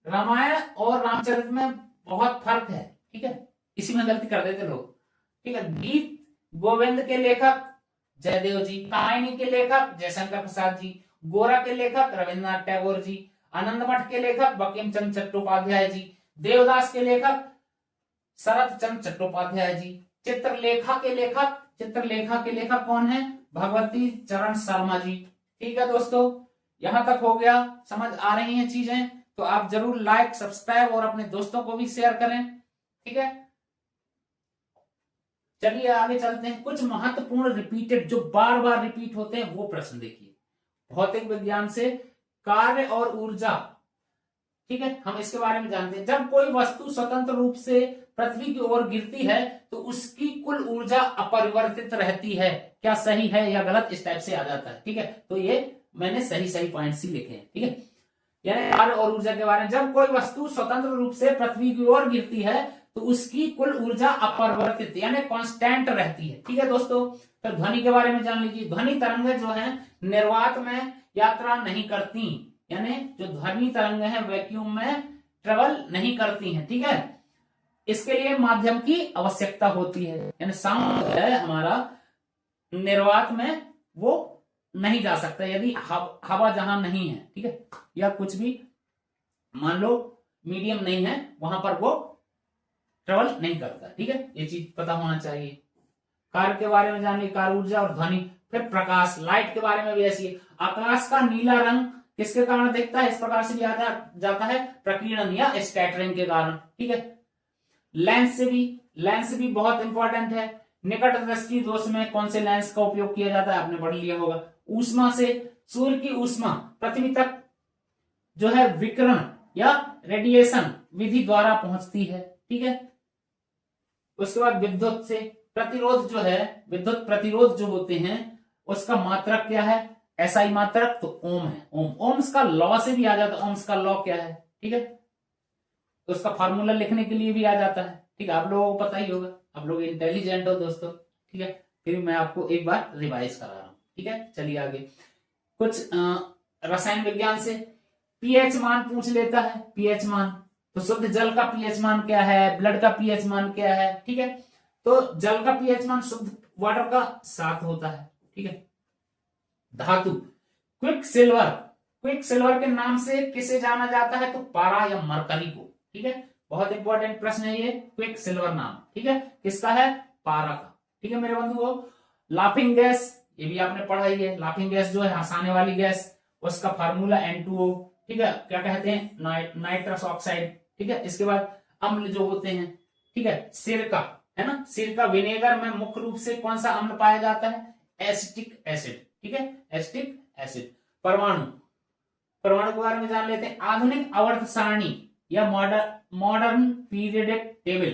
रामायण और रामचरित में बहुत फर्क है, ठीक है, इसी में गलती कर देते लोग, ठीक है। गीत गोविंद के लेखक जयदेव जी। कामिनी के लेखक जयशंकर प्रसाद जी। गोरा के लेखक रविन्द्रनाथ टैगोर जी। आनंदमठ के लेखक बंकिम चंद्र चट्टोपाध्याय जी। देवदास के लेखक शरत चंद्र चट्टोपाध्याय जी। चित्रलेखा के लेखक कौन है? भगवती चरण शर्मा जी। ठीक है दोस्तों, यहां तक हो गया, समझ आ रही हैं चीजें? तो आप जरूर लाइक, सब्सक्राइब और अपने दोस्तों को भी शेयर करें। ठीक है, चलिए आगे चलते हैं। कुछ महत्वपूर्ण रिपीटेड, जो बार बार रिपीट होते हैं, वो प्रश्न देखिए भौतिक विज्ञान से। कार्य और ऊर्जा, ठीक है, हम इसके बारे में जानते हैं। जब कोई वस्तु स्वतंत्र रूप से पृथ्वी की ओर गिरती है तो उसकी कुल ऊर्जा अपरिवर्तित रहती है। क्या सही है या गलत, इस टाइप से आ जाता है। ठीक है, तो ये मैंने सही सही पॉइंट्स ही लिखे हैं। ठीक है, यानी कार्य और ऊर्जा के बारे में, जब कोई वस्तु स्वतंत्र रूप से पृथ्वी की ओर गिरती है तो उसकी कुल ऊर्जा अपरिवर्तित यानी कांस्टेंट रहती है। ठीक है दोस्तों, तो ध्वनि के बारे में जान लीजिए। ध्वनि तरंगें जो है निर्वात में यात्रा नहीं करती, यानी जो ध्वनि तरंगें हैं वैक्यूम में ट्रेवल नहीं करती हैं। ठीक है, इसके लिए माध्यम की आवश्यकता होती है, यानी साउंड है हमारा निर्वात में वो नहीं जा सकता यदि हवा जहां नहीं है। ठीक है, या कुछ भी मान लो मीडियम नहीं है, वहां पर वो ट्रेवल नहीं करता। ठीक है, ये चीज पता होना चाहिए। कार्य के बारे में जानिए, कार्य ऊर्जा और ध्वनि। फिर प्रकाश, लाइट के बारे में भी ऐसी है। आकाश का नीला रंग किसके कारण दिखता है? इस प्रकार से लिया जाता है, प्रकीर्णन या स्कैटरिंग के कारण। ठीक है, लेंस भी बहुत इंपॉर्टेंट है। निकट दृष्टि दोष में कौन से लेंस का उपयोग किया जाता है? आपने पढ़ लिया होगा। ऊष्मा से, सूर्य की ऊष्मा पृथ्वी तक जो है विकिरण या रेडिएशन विधि द्वारा पहुंचती है। ठीक है, उसके बाद विद्युत से, प्रतिरोध जो है, विद्युत प्रतिरोध जो होते हैं उसका मात्रक क्या है? एसआई मात्रक तो ओम है। ओम्स का लॉ से भी आ जाता है। ओम्स का लॉ क्या है? ठीक है, तो उसका फार्मूला लिखने के लिए भी आ जाता है। ठीक है, आप लोगों को पता ही होगा, आप लोग इंटेलिजेंट हो दोस्तों। ठीक है, फिर मैं आपको एक बार रिवाइज करा रहा हूं। ठीक है, चलिए आगे। कुछ रसायन विज्ञान से पीएच मान पूछ लेता है। पीएच मान, तो शुद्ध जल का पीएच मान क्या है? ब्लड का पीएच मान क्या है? ठीक है, तो जल का पीएच मान शुद्ध वाटर का 7 होता है। ठीक है, धातु क्विक सिल्वर के नाम से किसे जाना जाता है? तो पारा या मरकरी को। ठीक है, बहुत इंपॉर्टेंट प्रश्न है ये, क्विक सिल्वर नाम। ठीक है, किसका है? पारा का। ठीक है मेरे बंधुओं, लाफिंग गैस, ये भी आपने पढ़ा ही है। लाफिंग गैस जो है हंसाने वाली गैस, उसका फार्मूला N2O। ठीक है, क्या कहते हैं? Nitrous oxide. ठीक है, इसके बाद अम्ल जो होते हैं, ठीक है, सिरका है ना, सिरका विनेगर में मुख्य रूप से कौन सा अम्ल पाया जाता है? Acetic acid. ठीक है, एसिटिक एसिड। परमाणु के बारे में जान लेते हैं। आधुनिक आवर्त सारणी या मॉडर्न पीरियडिक टेबल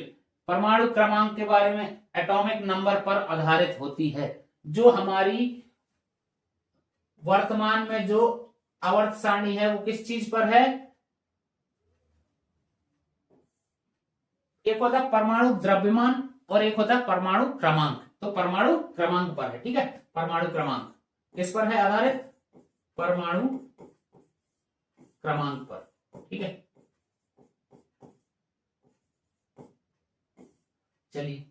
परमाणु क्रमांक के बारे में एटॉमिक नंबर पर आधारित होती है। जो हमारी वर्तमान में जो आवर्त सारणी है वो किस चीज पर है? एक होता है परमाणु द्रव्यमान और एक होता है परमाणु क्रमांक। तो परमाणु क्रमांक पर है। ठीक है, परमाणु क्रमांक किस पर है आधारित? परमाणु क्रमांक पर। ठीक है, चलिए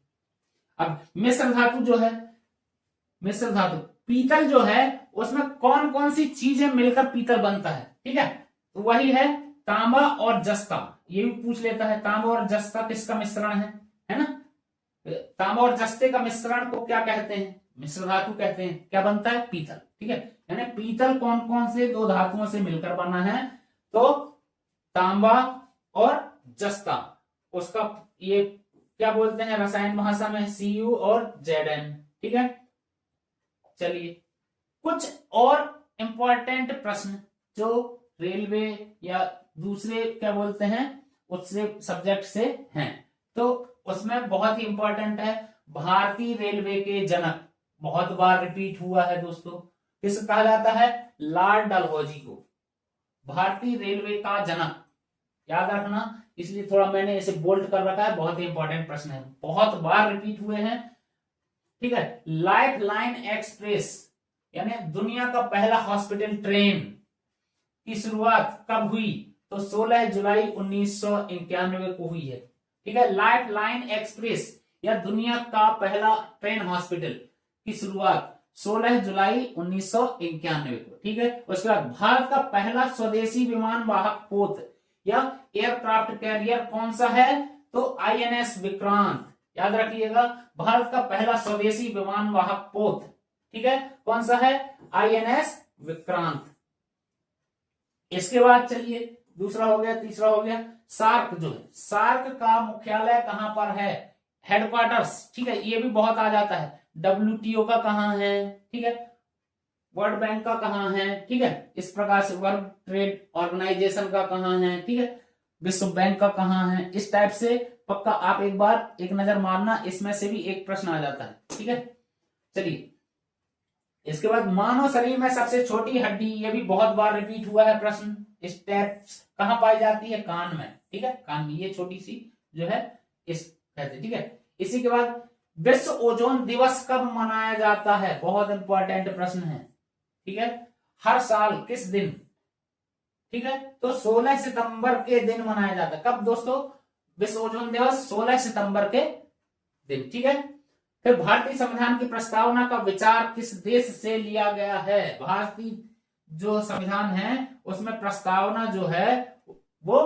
अब मिश्र धातु जो है, मिश्र धातु पीतल जो है उसमें कौन कौन सी चीजें मिलकर पीतल बनता है? ठीक है, तो वही है तांबा और जस्ता। ये भी पूछ लेता है, तांबा और जस्ता किसका मिश्रण है ना? तांबा और जस्ते का मिश्रण को क्या कहते हैं? मिश्र धातु कहते हैं। क्या बनता है? पीतल। ठीक है, यानी पीतल कौन कौन से दो धातुओं से मिलकर बना है? तो तांबा और जस्ता, उसका ये क्या बोलते हैं रसायन भाषा में? Cu और Zn। ठीक है, चलिए कुछ और इंपॉर्टेंट प्रश्न जो रेलवे या दूसरे क्या बोलते हैं उससे सब्जेक्ट से हैं, तो उसमें बहुत ही इंपॉर्टेंट है। भारतीय रेलवे के जनक, बहुत बार रिपीट हुआ है दोस्तों, किसे कहा जाता है? लॉर्ड डलहौजी को भारतीय रेलवे का जनक। याद रखना, इसलिए थोड़ा मैंने इसे बोल्ड कर रखा है, बहुत ही इंपॉर्टेंट प्रश्न है, बहुत बार रिपीट हुए हैं। ठीक है, लाइफ लाइन एक्सप्रेस यानी दुनिया का पहला हॉस्पिटल ट्रेन की शुरुआत कब हुई? तो 16 जुलाई 1991 को हुई है। ठीक है, लाइफ लाइन एक्सप्रेस या दुनिया का पहला ट्रेन हॉस्पिटल की शुरुआत 16 जुलाई 1991 को। ठीक है, उसके बाद भारत का पहला स्वदेशी विमान वाहक पोत या एयरक्राफ्ट कैरियर कौन सा है? तो INS विक्रांत। याद रखिएगा, भारत का पहला स्वदेशी विमान वाहक पोत, ठीक है, कौन सा है? INS विक्रांत। इसके बाद चलिए दूसरा हो गया, तीसरा हो गया, सार्क जो है, सार्क का मुख्यालय कहां पर है? हेडक्वार्टर्स, ठीक है, ये भी बहुत आ जाता है। WTO का कहां है? ठीक है, वर्ल्ड बैंक का कहां है? ठीक है, इस प्रकार से वर्ल्ड ट्रेड ऑर्गेनाइजेशन का कहां है? ठीक है, विश्व बैंक का कहां है? इस टाइप से पक्का आप एक बार एक नजर मारना, इसमें से भी एक प्रश्न आ जाता है। ठीक है, चलिए इसके बाद मानव शरीर में सबसे छोटी हड्डी, ये भी बहुत बार रिपीट हुआ है प्रश्न। स्टेप्स कहां पाई जाती है? कान में। ठीक है, कान में, ये छोटी सी जो है इस कहते। ठीक है, इसी के बाद विश्व ओजोन दिवस कब मनाया जाता है? बहुत इंपॉर्टेंट प्रश्न है। ठीक है, हर साल किस दिन? ठीक है, तो 16 सितंबर के दिन मनाया जाता है। कब दोस्तों? विश्व ओजोन दिवस 16 सितंबर के दिन। ठीक है, फिर भारतीय संविधान की प्रस्तावना का विचार किस देश से लिया गया है? भारतीय जो संविधान है उसमें प्रस्तावना जो है वो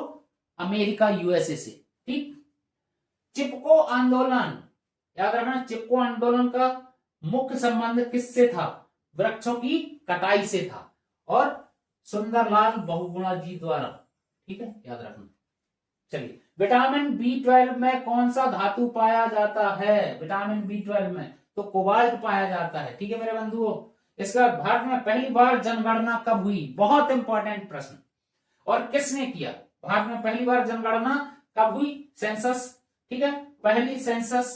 अमेरिका, USA से। ठीक, चिपको आंदोलन, याद रखना, चिपको आंदोलन का मुख्य संबंध किससे था? वृक्षों की कटाई से था, और सुंदरलाल बहुगुणा जी द्वारा। ठीक है, याद रखना। चलिए, विटामिन B12 में कौन सा धातु पाया जाता है? विटामिन B12 में तो कोबाल्ट पाया जाता है। ठीक है मेरे बंधुओं, इसका भारत में पहली बार जनगणना कब हुई? बहुत इंपॉर्टेंट प्रश्न। और किसने किया? भारत में पहली बार जनगणना कब हुई? सेंसस। ठीक है, पहली सेंसस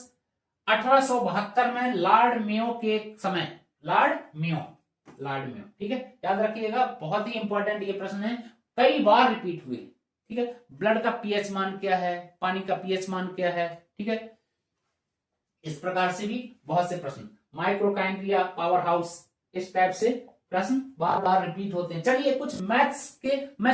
1872 में लॉर्ड मेयो के समय, लॉर्ड मेयो। ठीक है, याद रखिएगा, बहुत ही इंपॉर्टेंट ये प्रश्न है, कई बार रिपीट हुए। ठीक है, ब्लड का पीएच मान क्या है? पानी का पीएच मान क्या है? ठीक है, इस प्रकार से भी बहुत से प्रश्न। माइक्रोकाइंड्रिया, पावर हाउस, इस टाइप से प्रश्न बार बार रिपीट होते हैं। चलिए कुछ मैथ्स के, मैं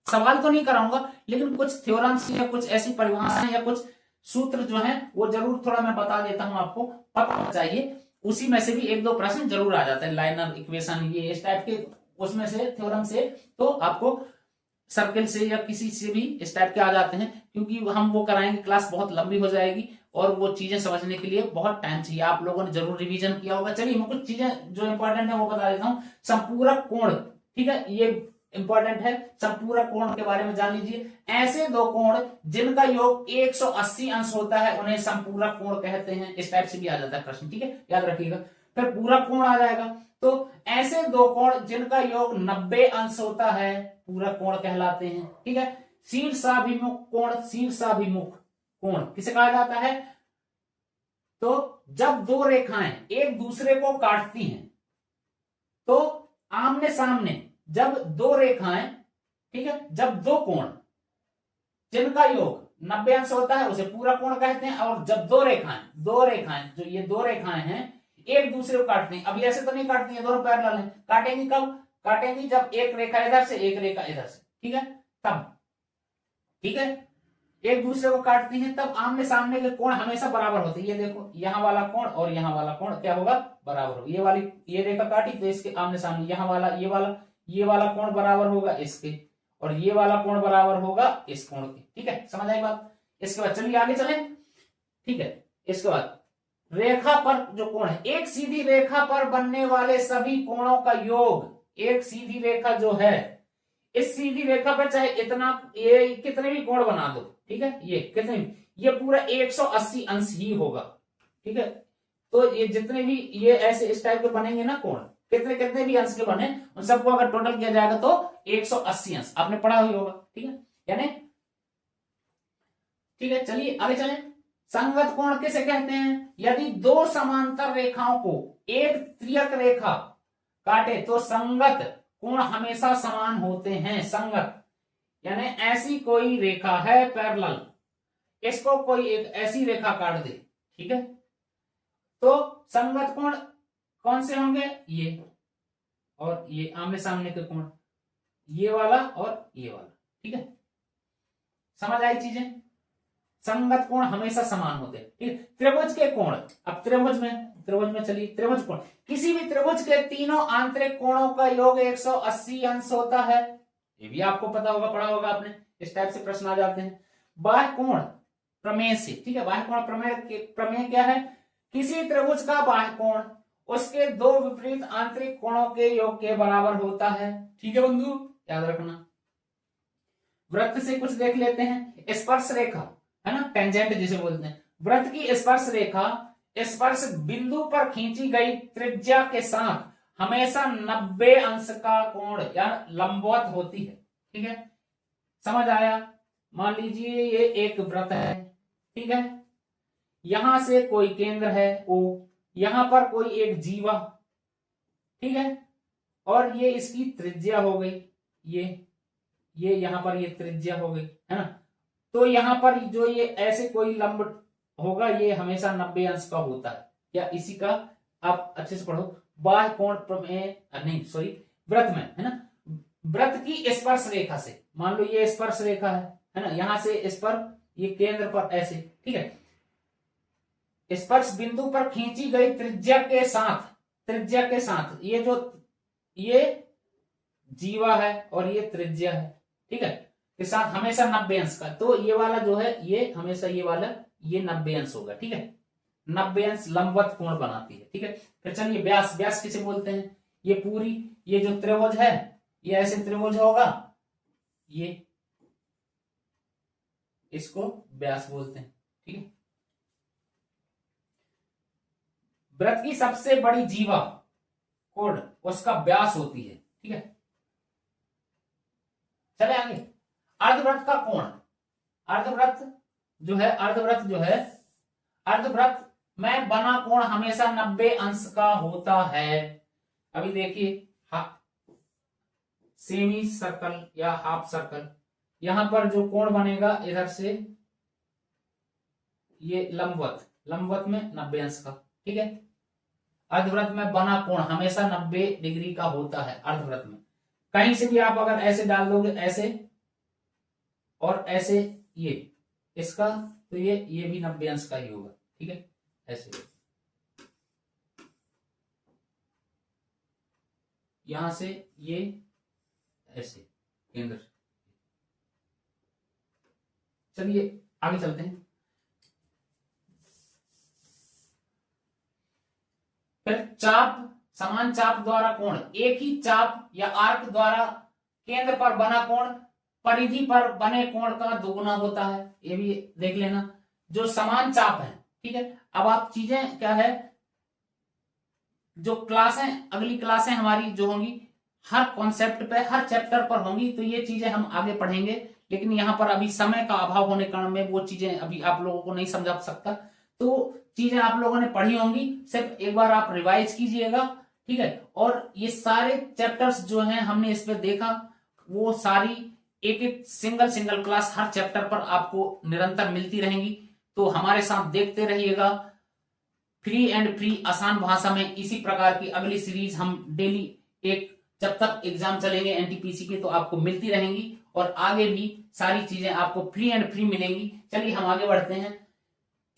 सवाल तो नहीं कराऊंगा, लेकिन कुछ थ्योरम्स या कुछ ऐसी परिभाषाएं या कुछ सूत्र जो है वो जरूर थोड़ा मैं बता देता हूं, आपको पता होना चाहिए। उसी में से भी एक दो प्रश्न जरूर आ जाते हैं, लाइनर इक्वेशन, ये इस टाइप के, उसमें से थ्योरम से तो आपको सर्किल से या किसी से भी इस टाइप के आ जाते हैं, क्योंकि हम वो कराएंगे, क्लास बहुत लंबी हो जाएगी और वो चीजें समझने के लिए बहुत टाइम चाहिए। आप लोगों ने जरूर रिवीजन किया होगा। चलिए मैं कुछ चीजें जो इंपॉर्टेंट है वो बता देता हूँ। संपूरक कोण, ठीक है, ये इंपॉर्टेंट है। संपूरक कोण के बारे में जान लीजिए। ऐसे दो कोण जिनका योग 180 अंश होता है उन्हें संपूरक कोण कहते हैं। इस टाइप से भी आ जाता है प्रश्न, ठीक है, याद रखिएगा। फिर पूरक कोण आ जाएगा, तो ऐसे दो कोण जिनका योग 90 अंश होता है पूरक कोण कहलाते हैं। ठीक है, शीर्षाभिमुख कोण, शीर्षाभिमुख कोण किसे कहा जाता है? तो जब दो रेखाएं एक दूसरे को काटती हैं, तो आमने सामने जब दो रेखाएं, ठीक है, जब दो कोण जिनका योग 90 अंश होता है उसे पूरक कोण कहते हैं। और जब दो रेखाएं जो ये दो रेखाएं हैं एक दूसरे को काटते हैं, अभी ऐसे तो नहीं काटती है, दोनों पैरेलल हैं, काटेंगी कब? काटेंगी जब एक रेखा इधर से एक रेखा इधर से, ठीक है, तब, ठीक है, एक दूसरे को काटती हैं, तब आमने सामने के कोण हमेशा बराबर होते हैं। ये देखो, यहां वाला कोण और यहां वाला कोण क्या होगा? बराबर होगा। ये वाली ये रेखा काटी तो इसके आमने सामने यहां वाला ये वाला कोण बराबर होगा इसके, और ये वाला कोण बराबर होगा इस कोण के। ठीक है, समझ आई बात? इसके बाद चलिए आगे चलें। ठीक है, इसके बाद रेखा पर जो कोण है, एक सीधी रेखा पर बनने वाले सभी कोणों का योग, एक सीधी रेखा जो है, इस सीधी रेखा पर चाहे इतना, ये कितने भी कोण बना दो, ठीक है, ये कितने भी, ये पूरा 180 अंश ही होगा। ठीक है, तो ये जितने भी ये ऐसे इस टाइप के बनेंगे ना कोण, कितने कितने भी अंश के बने, उन सबको अगर टोटल किया जाएगा तो 180 अंश। आपने पढ़ा ही होगा, ठीक है, यानी ठीक है। चलिए आगे चलें। संगत कोण किसे कहते हैं? यदि दो समांतर रेखाओं को एक त्रियक रेखा काटे तो संगत कोण हमेशा समान होते हैं। संगत यानी ऐसी कोई रेखा है पैरेलल, इसको कोई एक ऐसी रेखा काट दे, ठीक है, तो संगत कोण कौन से होंगे? ये और ये आमने सामने के कोण, ये वाला और ये वाला। ठीक है, समझ आई चीजें? संगत कोण हमेशा समान होते हैं। ठीक, त्रिभुज के कोण, अब त्रिभुज में त्रिभुज में चलिए, त्रिभुज कोण, किसी भी त्रिभुज के तीनों आंतरिक कोणों का योग 180 अंश होता है। ये भी आपको पता होगा, पढ़ा होगा आपने, इस टाइप से प्रश्न आ जाते हैं। बाह्य कोण प्रमेय से, ठीक है, बाह्य कोण प्रमेय क्या है, किसी त्रिभुज का बाह्य कोण उसके दो विपरीत आंतरिक कोणों के योग के बराबर होता है। ठीक है बंधु, याद रखना। वृत्त से कुछ देख लेते हैं। स्पर्श रेखा है ना, टेंजेंट जिसे बोलते हैं, वृत्त की स्पर्श रेखा स्पर्श बिंदु पर खींची गई त्रिज्या के साथ हमेशा 90 अंश का कोण या लंबवत होती है। ठीक है, समझ आया। मान लीजिए ये एक वृत्त है, ठीक है, यहां से कोई केंद्र है O, यहां पर कोई एक जीवा, ठीक है, और ये इसकी त्रिज्या हो गई, ये यहां पर ये त्रिज्या हो गई, है ना। तो यहां पर जो ये ऐसे कोई लंब होगा, ये हमेशा 90 अंश का होता है। या इसी का आप अच्छे से पढ़ो, बाह्य कोण प्रमेय, नहीं सॉरी, वृत्त में, है ना, वृत्त की स्पर्श रेखा से, मान लो ये स्पर्श रेखा है ना, यहां से इस पर, ये केंद्र पर ऐसे, ठीक है, स्पर्श बिंदु पर खींची गई त्रिज्या के साथ ये जीवा है और ये त्रिज्या है, ठीक है, के साथ हमेशा 90 अंश का। तो ये वाला जो है, ये हमेशा ये वाला ये 90 अंश होगा। ठीक है, 90 अंश लंबवत कोण बनाती है। ठीक है, फिर चलिए व्यास किसे बोलते हैं, ये पूरी, ये जो त्रिभुज है, ये ऐसे त्रिभुज होगा, ये इसको व्यास बोलते हैं। ठीक है, वृत्त की सबसे बड़ी जीवा कोण उसका व्यास होती है। ठीक है, चले आगे। अर्धवृत्त का कोण, अर्धवृत्त में बना कोण हमेशा 90 अंश का होता है। अभी देखिए, सेमी सर्कल या हाफ सर्कल, यहां पर जो कोण बनेगा इधर से, ये लंबवत में 90 अंश का। ठीक है, अर्धवृत्त में बना कोण हमेशा 90 डिग्री का होता है। अर्धवृत्त में कहीं से भी आप अगर ऐसे डाल दोगे, ऐसे और ऐसे, ये इसका, तो ये भी 90 अंश का ही होगा। ठीक है, ऐसे यहां से ये ऐसे केंद्र। चलिए आगे चलते हैं। फिर चाप, समान चाप द्वारा कोण, एक ही चाप या आर्क द्वारा केंद्र पर बना कोण परिधि पर बने कोण का दोगुना होता है। ये भी देख लेना, जो समान चाप है। ठीक है, अब आप चीजें क्या है, जो क्लासें, अगली क्लासें हमारी जो होंगी, हर कॉन्सेप्ट पे, हर चैप्टर पर होंगी, तो ये चीजें हम आगे पढ़ेंगे। लेकिन यहां पर अभी समय का अभाव होने कारण में वो चीजें अभी आप लोगों को नहीं समझा सकता। तो चीजें आप लोगों ने पढ़ी होंगी, सिर्फ एक बार आप रिवाइज कीजिएगा। ठीक है, और ये सारे चैप्टर्स जो हैं हमने इस पे देखा, वो सारी एक एक सिंगल क्लास हर चैप्टर पर आपको निरंतर मिलती रहेंगी। तो हमारे साथ देखते रहिएगा। फ्री एंड फ्री आसान भाषा में इसी प्रकार की अगली सीरीज हम डेली, एक जब तक एग्जाम चलेंगे एनटीपीसी के, तो आपको मिलती रहेंगी, और आगे भी सारी चीजें आपको फ्री एंड फ्री मिलेंगी। चलिए हम आगे बढ़ते हैं।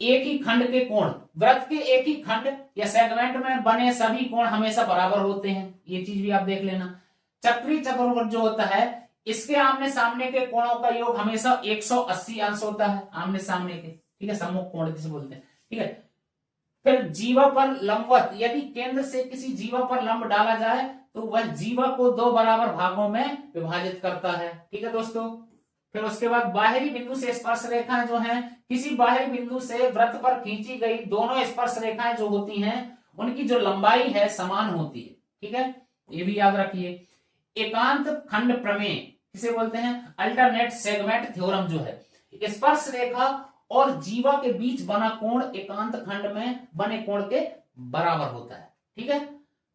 एक ही खंड के कोण, वृत्त के एक ही खंड या सेगमेंट में बने सभी कोण हमेशा बराबर होते हैं। ये चीज भी आप देख लेना। चक्रीय चतुर्भुज जो होता है, इसके आमने सामने के कोणों का योग हमेशा 180 अंश होता है, आमने सामने के। ठीक है, सम्मुख कोण जिसे बोलते हैं। ठीक है, फिर जीवा पर लंबवत, यदि केंद्र से किसी जीवा पर लंब डाला जाए तो वह जीवा को दो बराबर भागों में विभाजित करता है। ठीक है दोस्तों, फिर उसके बाद बाहरी बिंदु से स्पर्श रेखाएं जो हैं, किसी बाहरी बिंदु से वृत्त पर खींची गई दोनों स्पर्श रेखाएं जो होती हैं, उनकी जो लंबाई है समान होती है। ठीक है, ये भी याद रखिए। एकांत खंड प्रमेय किसे बोलते हैं, अल्टरनेट सेगमेंट थ्योरम जो है, स्पर्श रेखा और जीवा के बीच बना कोण एकांत खंड में बने कोण के बराबर होता है। ठीक है,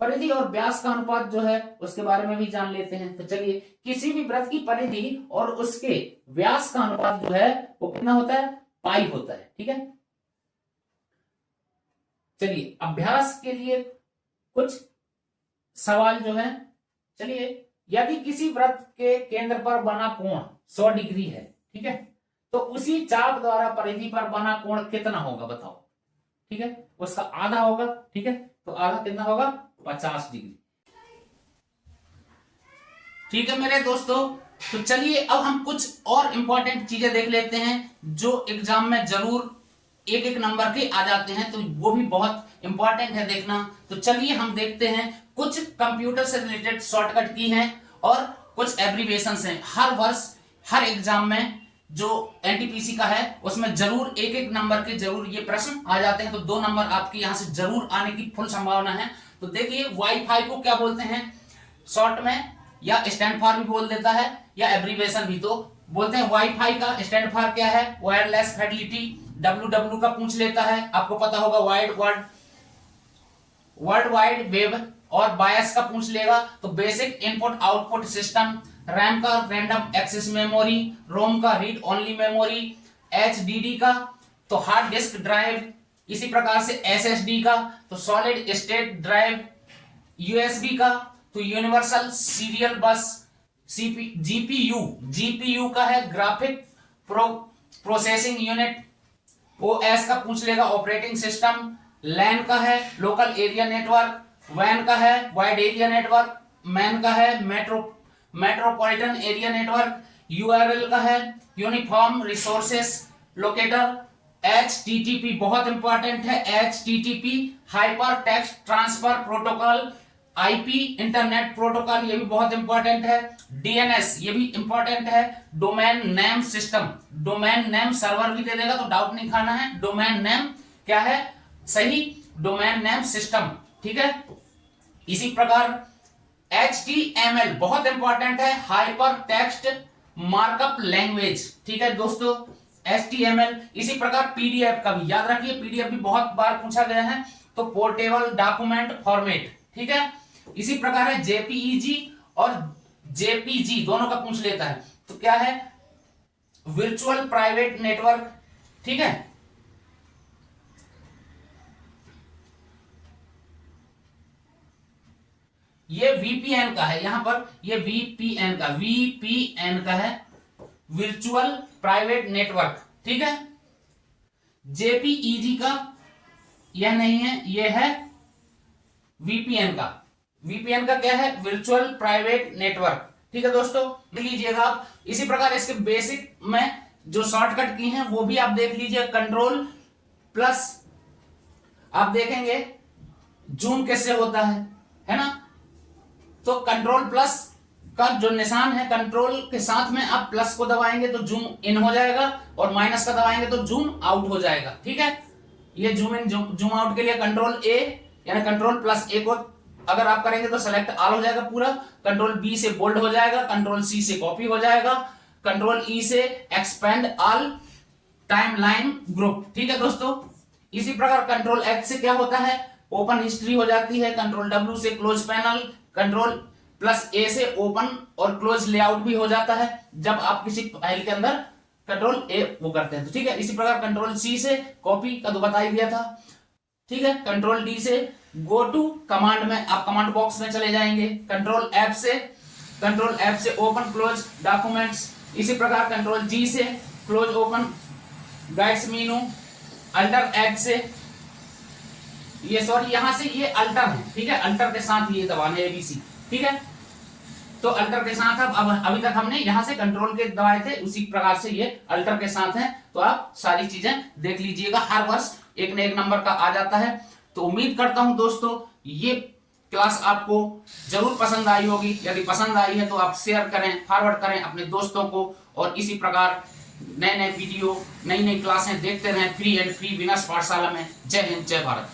परिधि और व्यास का अनुपात जो है उसके बारे में भी जान लेते हैं। तो चलिए, किसी भी वृत्त की परिधि और उसके व्यास का अनुपात जो है वो कितना होता है, पाई होता है। ठीक है, चलिए अभ्यास के लिए कुछ सवाल जो है। चलिए, यदि किसी वृत्त के केंद्र पर बना कोण 100 डिग्री है, ठीक है, तो उसी चाप द्वारा परिधि पर बना कोण कितना होगा बताओ। ठीक है, उसका आधा होगा। ठीक है, तो आधा कितना होगा, 50 डिग्री। ठीक है मेरे दोस्तों, तो चलिए अब हम कुछ और इंपॉर्टेंट चीजें देख लेते हैं जो एग्जाम में जरूर एक एक नंबर के आ जाते हैं, तो वो भी बहुत इंपॉर्टेंट है देखना। तो चलिए हम देखते हैं कुछ कंप्यूटर से रिलेटेड शॉर्टकट की हैं और कुछ एब्रीविएशंस हैं। हर वर्ष हर एग्जाम में जो एनटीपीसी का है उसमें जरूर एक एक नंबर के जरूर ये प्रश्न आ जाते हैं, तो 2 नंबर आपके यहां से जरूर आने की फुल संभावना है। तो देखिए वाईफाई को क्या बोलते हैं शॉर्ट में, या स्टैंड फॉर भी बोल देता है या एब्रीविएशन भी तो बोलते हैं। वाईफाई का स्टैंड फॉर क्या है, वायरलेस फिडेलिटी। WW का पूछ लेता है, आपको पता होगा वर्ल्ड वाइड वेब। और बायस का पूछ लेगा तो basic input output system. RAM का रैंडम एक्सेस मेमोरी। रोम का रीड ओनली मेमोरी। HDD का तो हार्ड डिस्क ड्राइव। इसी प्रकार से SSD का तो सॉलिड स्टेट ड्राइव। USB का तो यूनिवर्सल सीरियल बस। GPU का है ग्राफिक प्रोसेसिंग यूनिट। OS का पूछ लेगा ऑपरेटिंग सिस्टम। LAN का है लोकल एरिया नेटवर्क। WAN का है वाइड एरिया नेटवर्क। MAN का है मेट्रोपॉलिटन एरिया नेटवर्क। URL का है यूनिफॉर्म रिसोर्सेस लोकेटर। HTTP बहुत इंपॉर्टेंट है, HTTP hyper text transfer protocol. IP internet protocol ये भी बहुत इंपॉर्टेंट है। DNS ये भी इंपॉर्टेंट है। Domain name system, domain name server भी दे देगा तो डाउट नहीं खाना है। डोमेन नेम क्या है, सही डोमेन नेम सिस्टम। ठीक है, इसी प्रकार HTML बहुत इंपॉर्टेंट है, हाइपर टेक्स्ट मार्कअप लैंग्वेज। ठीक है दोस्तों, HTML। इसी प्रकार PDF का भी याद रखिए, PDF भी बहुत बार पूछा गया है, तो पोर्टेबल डॉक्यूमेंट फॉर्मेट। ठीक है, इसी प्रकार है JPEG और JPG दोनों का पूछ लेता है, तो क्या है वर्चुअल प्राइवेट नेटवर्क। ठीक है, ये VPN का है, यहां पर ये VPN का है वर्चुअल प्राइवेट नेटवर्क। ठीक है, JPEG का यह नहीं है, यह है VPN का। VPN का क्या है, वर्चुअल प्राइवेट नेटवर्क। ठीक है दोस्तों, देख लीजिएगा आप। इसी प्रकार इसके बेसिक में जो शॉर्टकट की हैं वो भी आप देख लीजिए। कंट्रोल प्लस आप देखेंगे जूम कैसे होता है ना, तो कंट्रोल प्लस का जो निशान है, कंट्रोल के साथ में आप प्लस को दबाएंगे तो जूम इन हो जाएगा और माइनस का दबाएंगे तो जूम आउट हो जाएगा। ठीक है, ये जूम इन जूम आउट के लिए कंट्रोल A यानी कंट्रोल प्लस A को अगर आप करेंगे तो सेलेक्ट ऑल हो जाएगा पूरा। कंट्रोल B से बोल्ड हो जाएगा। कंट्रोल C से कॉपी हो जाएगा। कंट्रोल E से एक्सपेंड ऑल टाइमलाइन ग्रुप। ठीक है दोस्तों, इसी प्रकार कंट्रोल H से क्या होता है, ओपन हिस्ट्री हो जाती है। कंट्रोल W से close panel. Control plus A से ओपन और क्लोज लेआउट भी हो जाता है जब आप किसी फाइल के अंदर कंट्रोल A वो करते हैं। तो ठीक है, इसी प्रकार कंट्रोल C से कॉपी का तो बता ही दिया था। ठीक है, कंट्रोल D से गो टू कमांड में आप कमांड बॉक्स में चले जाएंगे। कंट्रोल F से ओपन क्लोज डॉक्यूमेंट्स। इसी प्रकार कंट्रोल G से क्लोज ओपन गाइड्स मेनू। अल्टर H से ये सॉरी यहां से ये अल्टर है। ठीक है, अल्टर के साथ ये दबाने ABC। ठीक है, तो अल्टर के साथ अब अभी तक हमने यहां से कंट्रोल के दबाए थे, उसी प्रकार से ये अल्टर के साथ है। तो आप सारी चीजें देख लीजिएगा, हर वर्ष एक न एक नंबर का आ जाता है। तो उम्मीद करता हूं दोस्तों ये क्लास आपको जरूर पसंद आई होगी। यदि पसंद आई है तो आप शेयर करें, फॉरवर्ड करें अपने दोस्तों को, और इसी प्रकार नए नए वीडियो, नई नई क्लासें देखते रहें फ्री एंड फ्री विनर्स पाठशाला में। जय हिंद, जय भारत।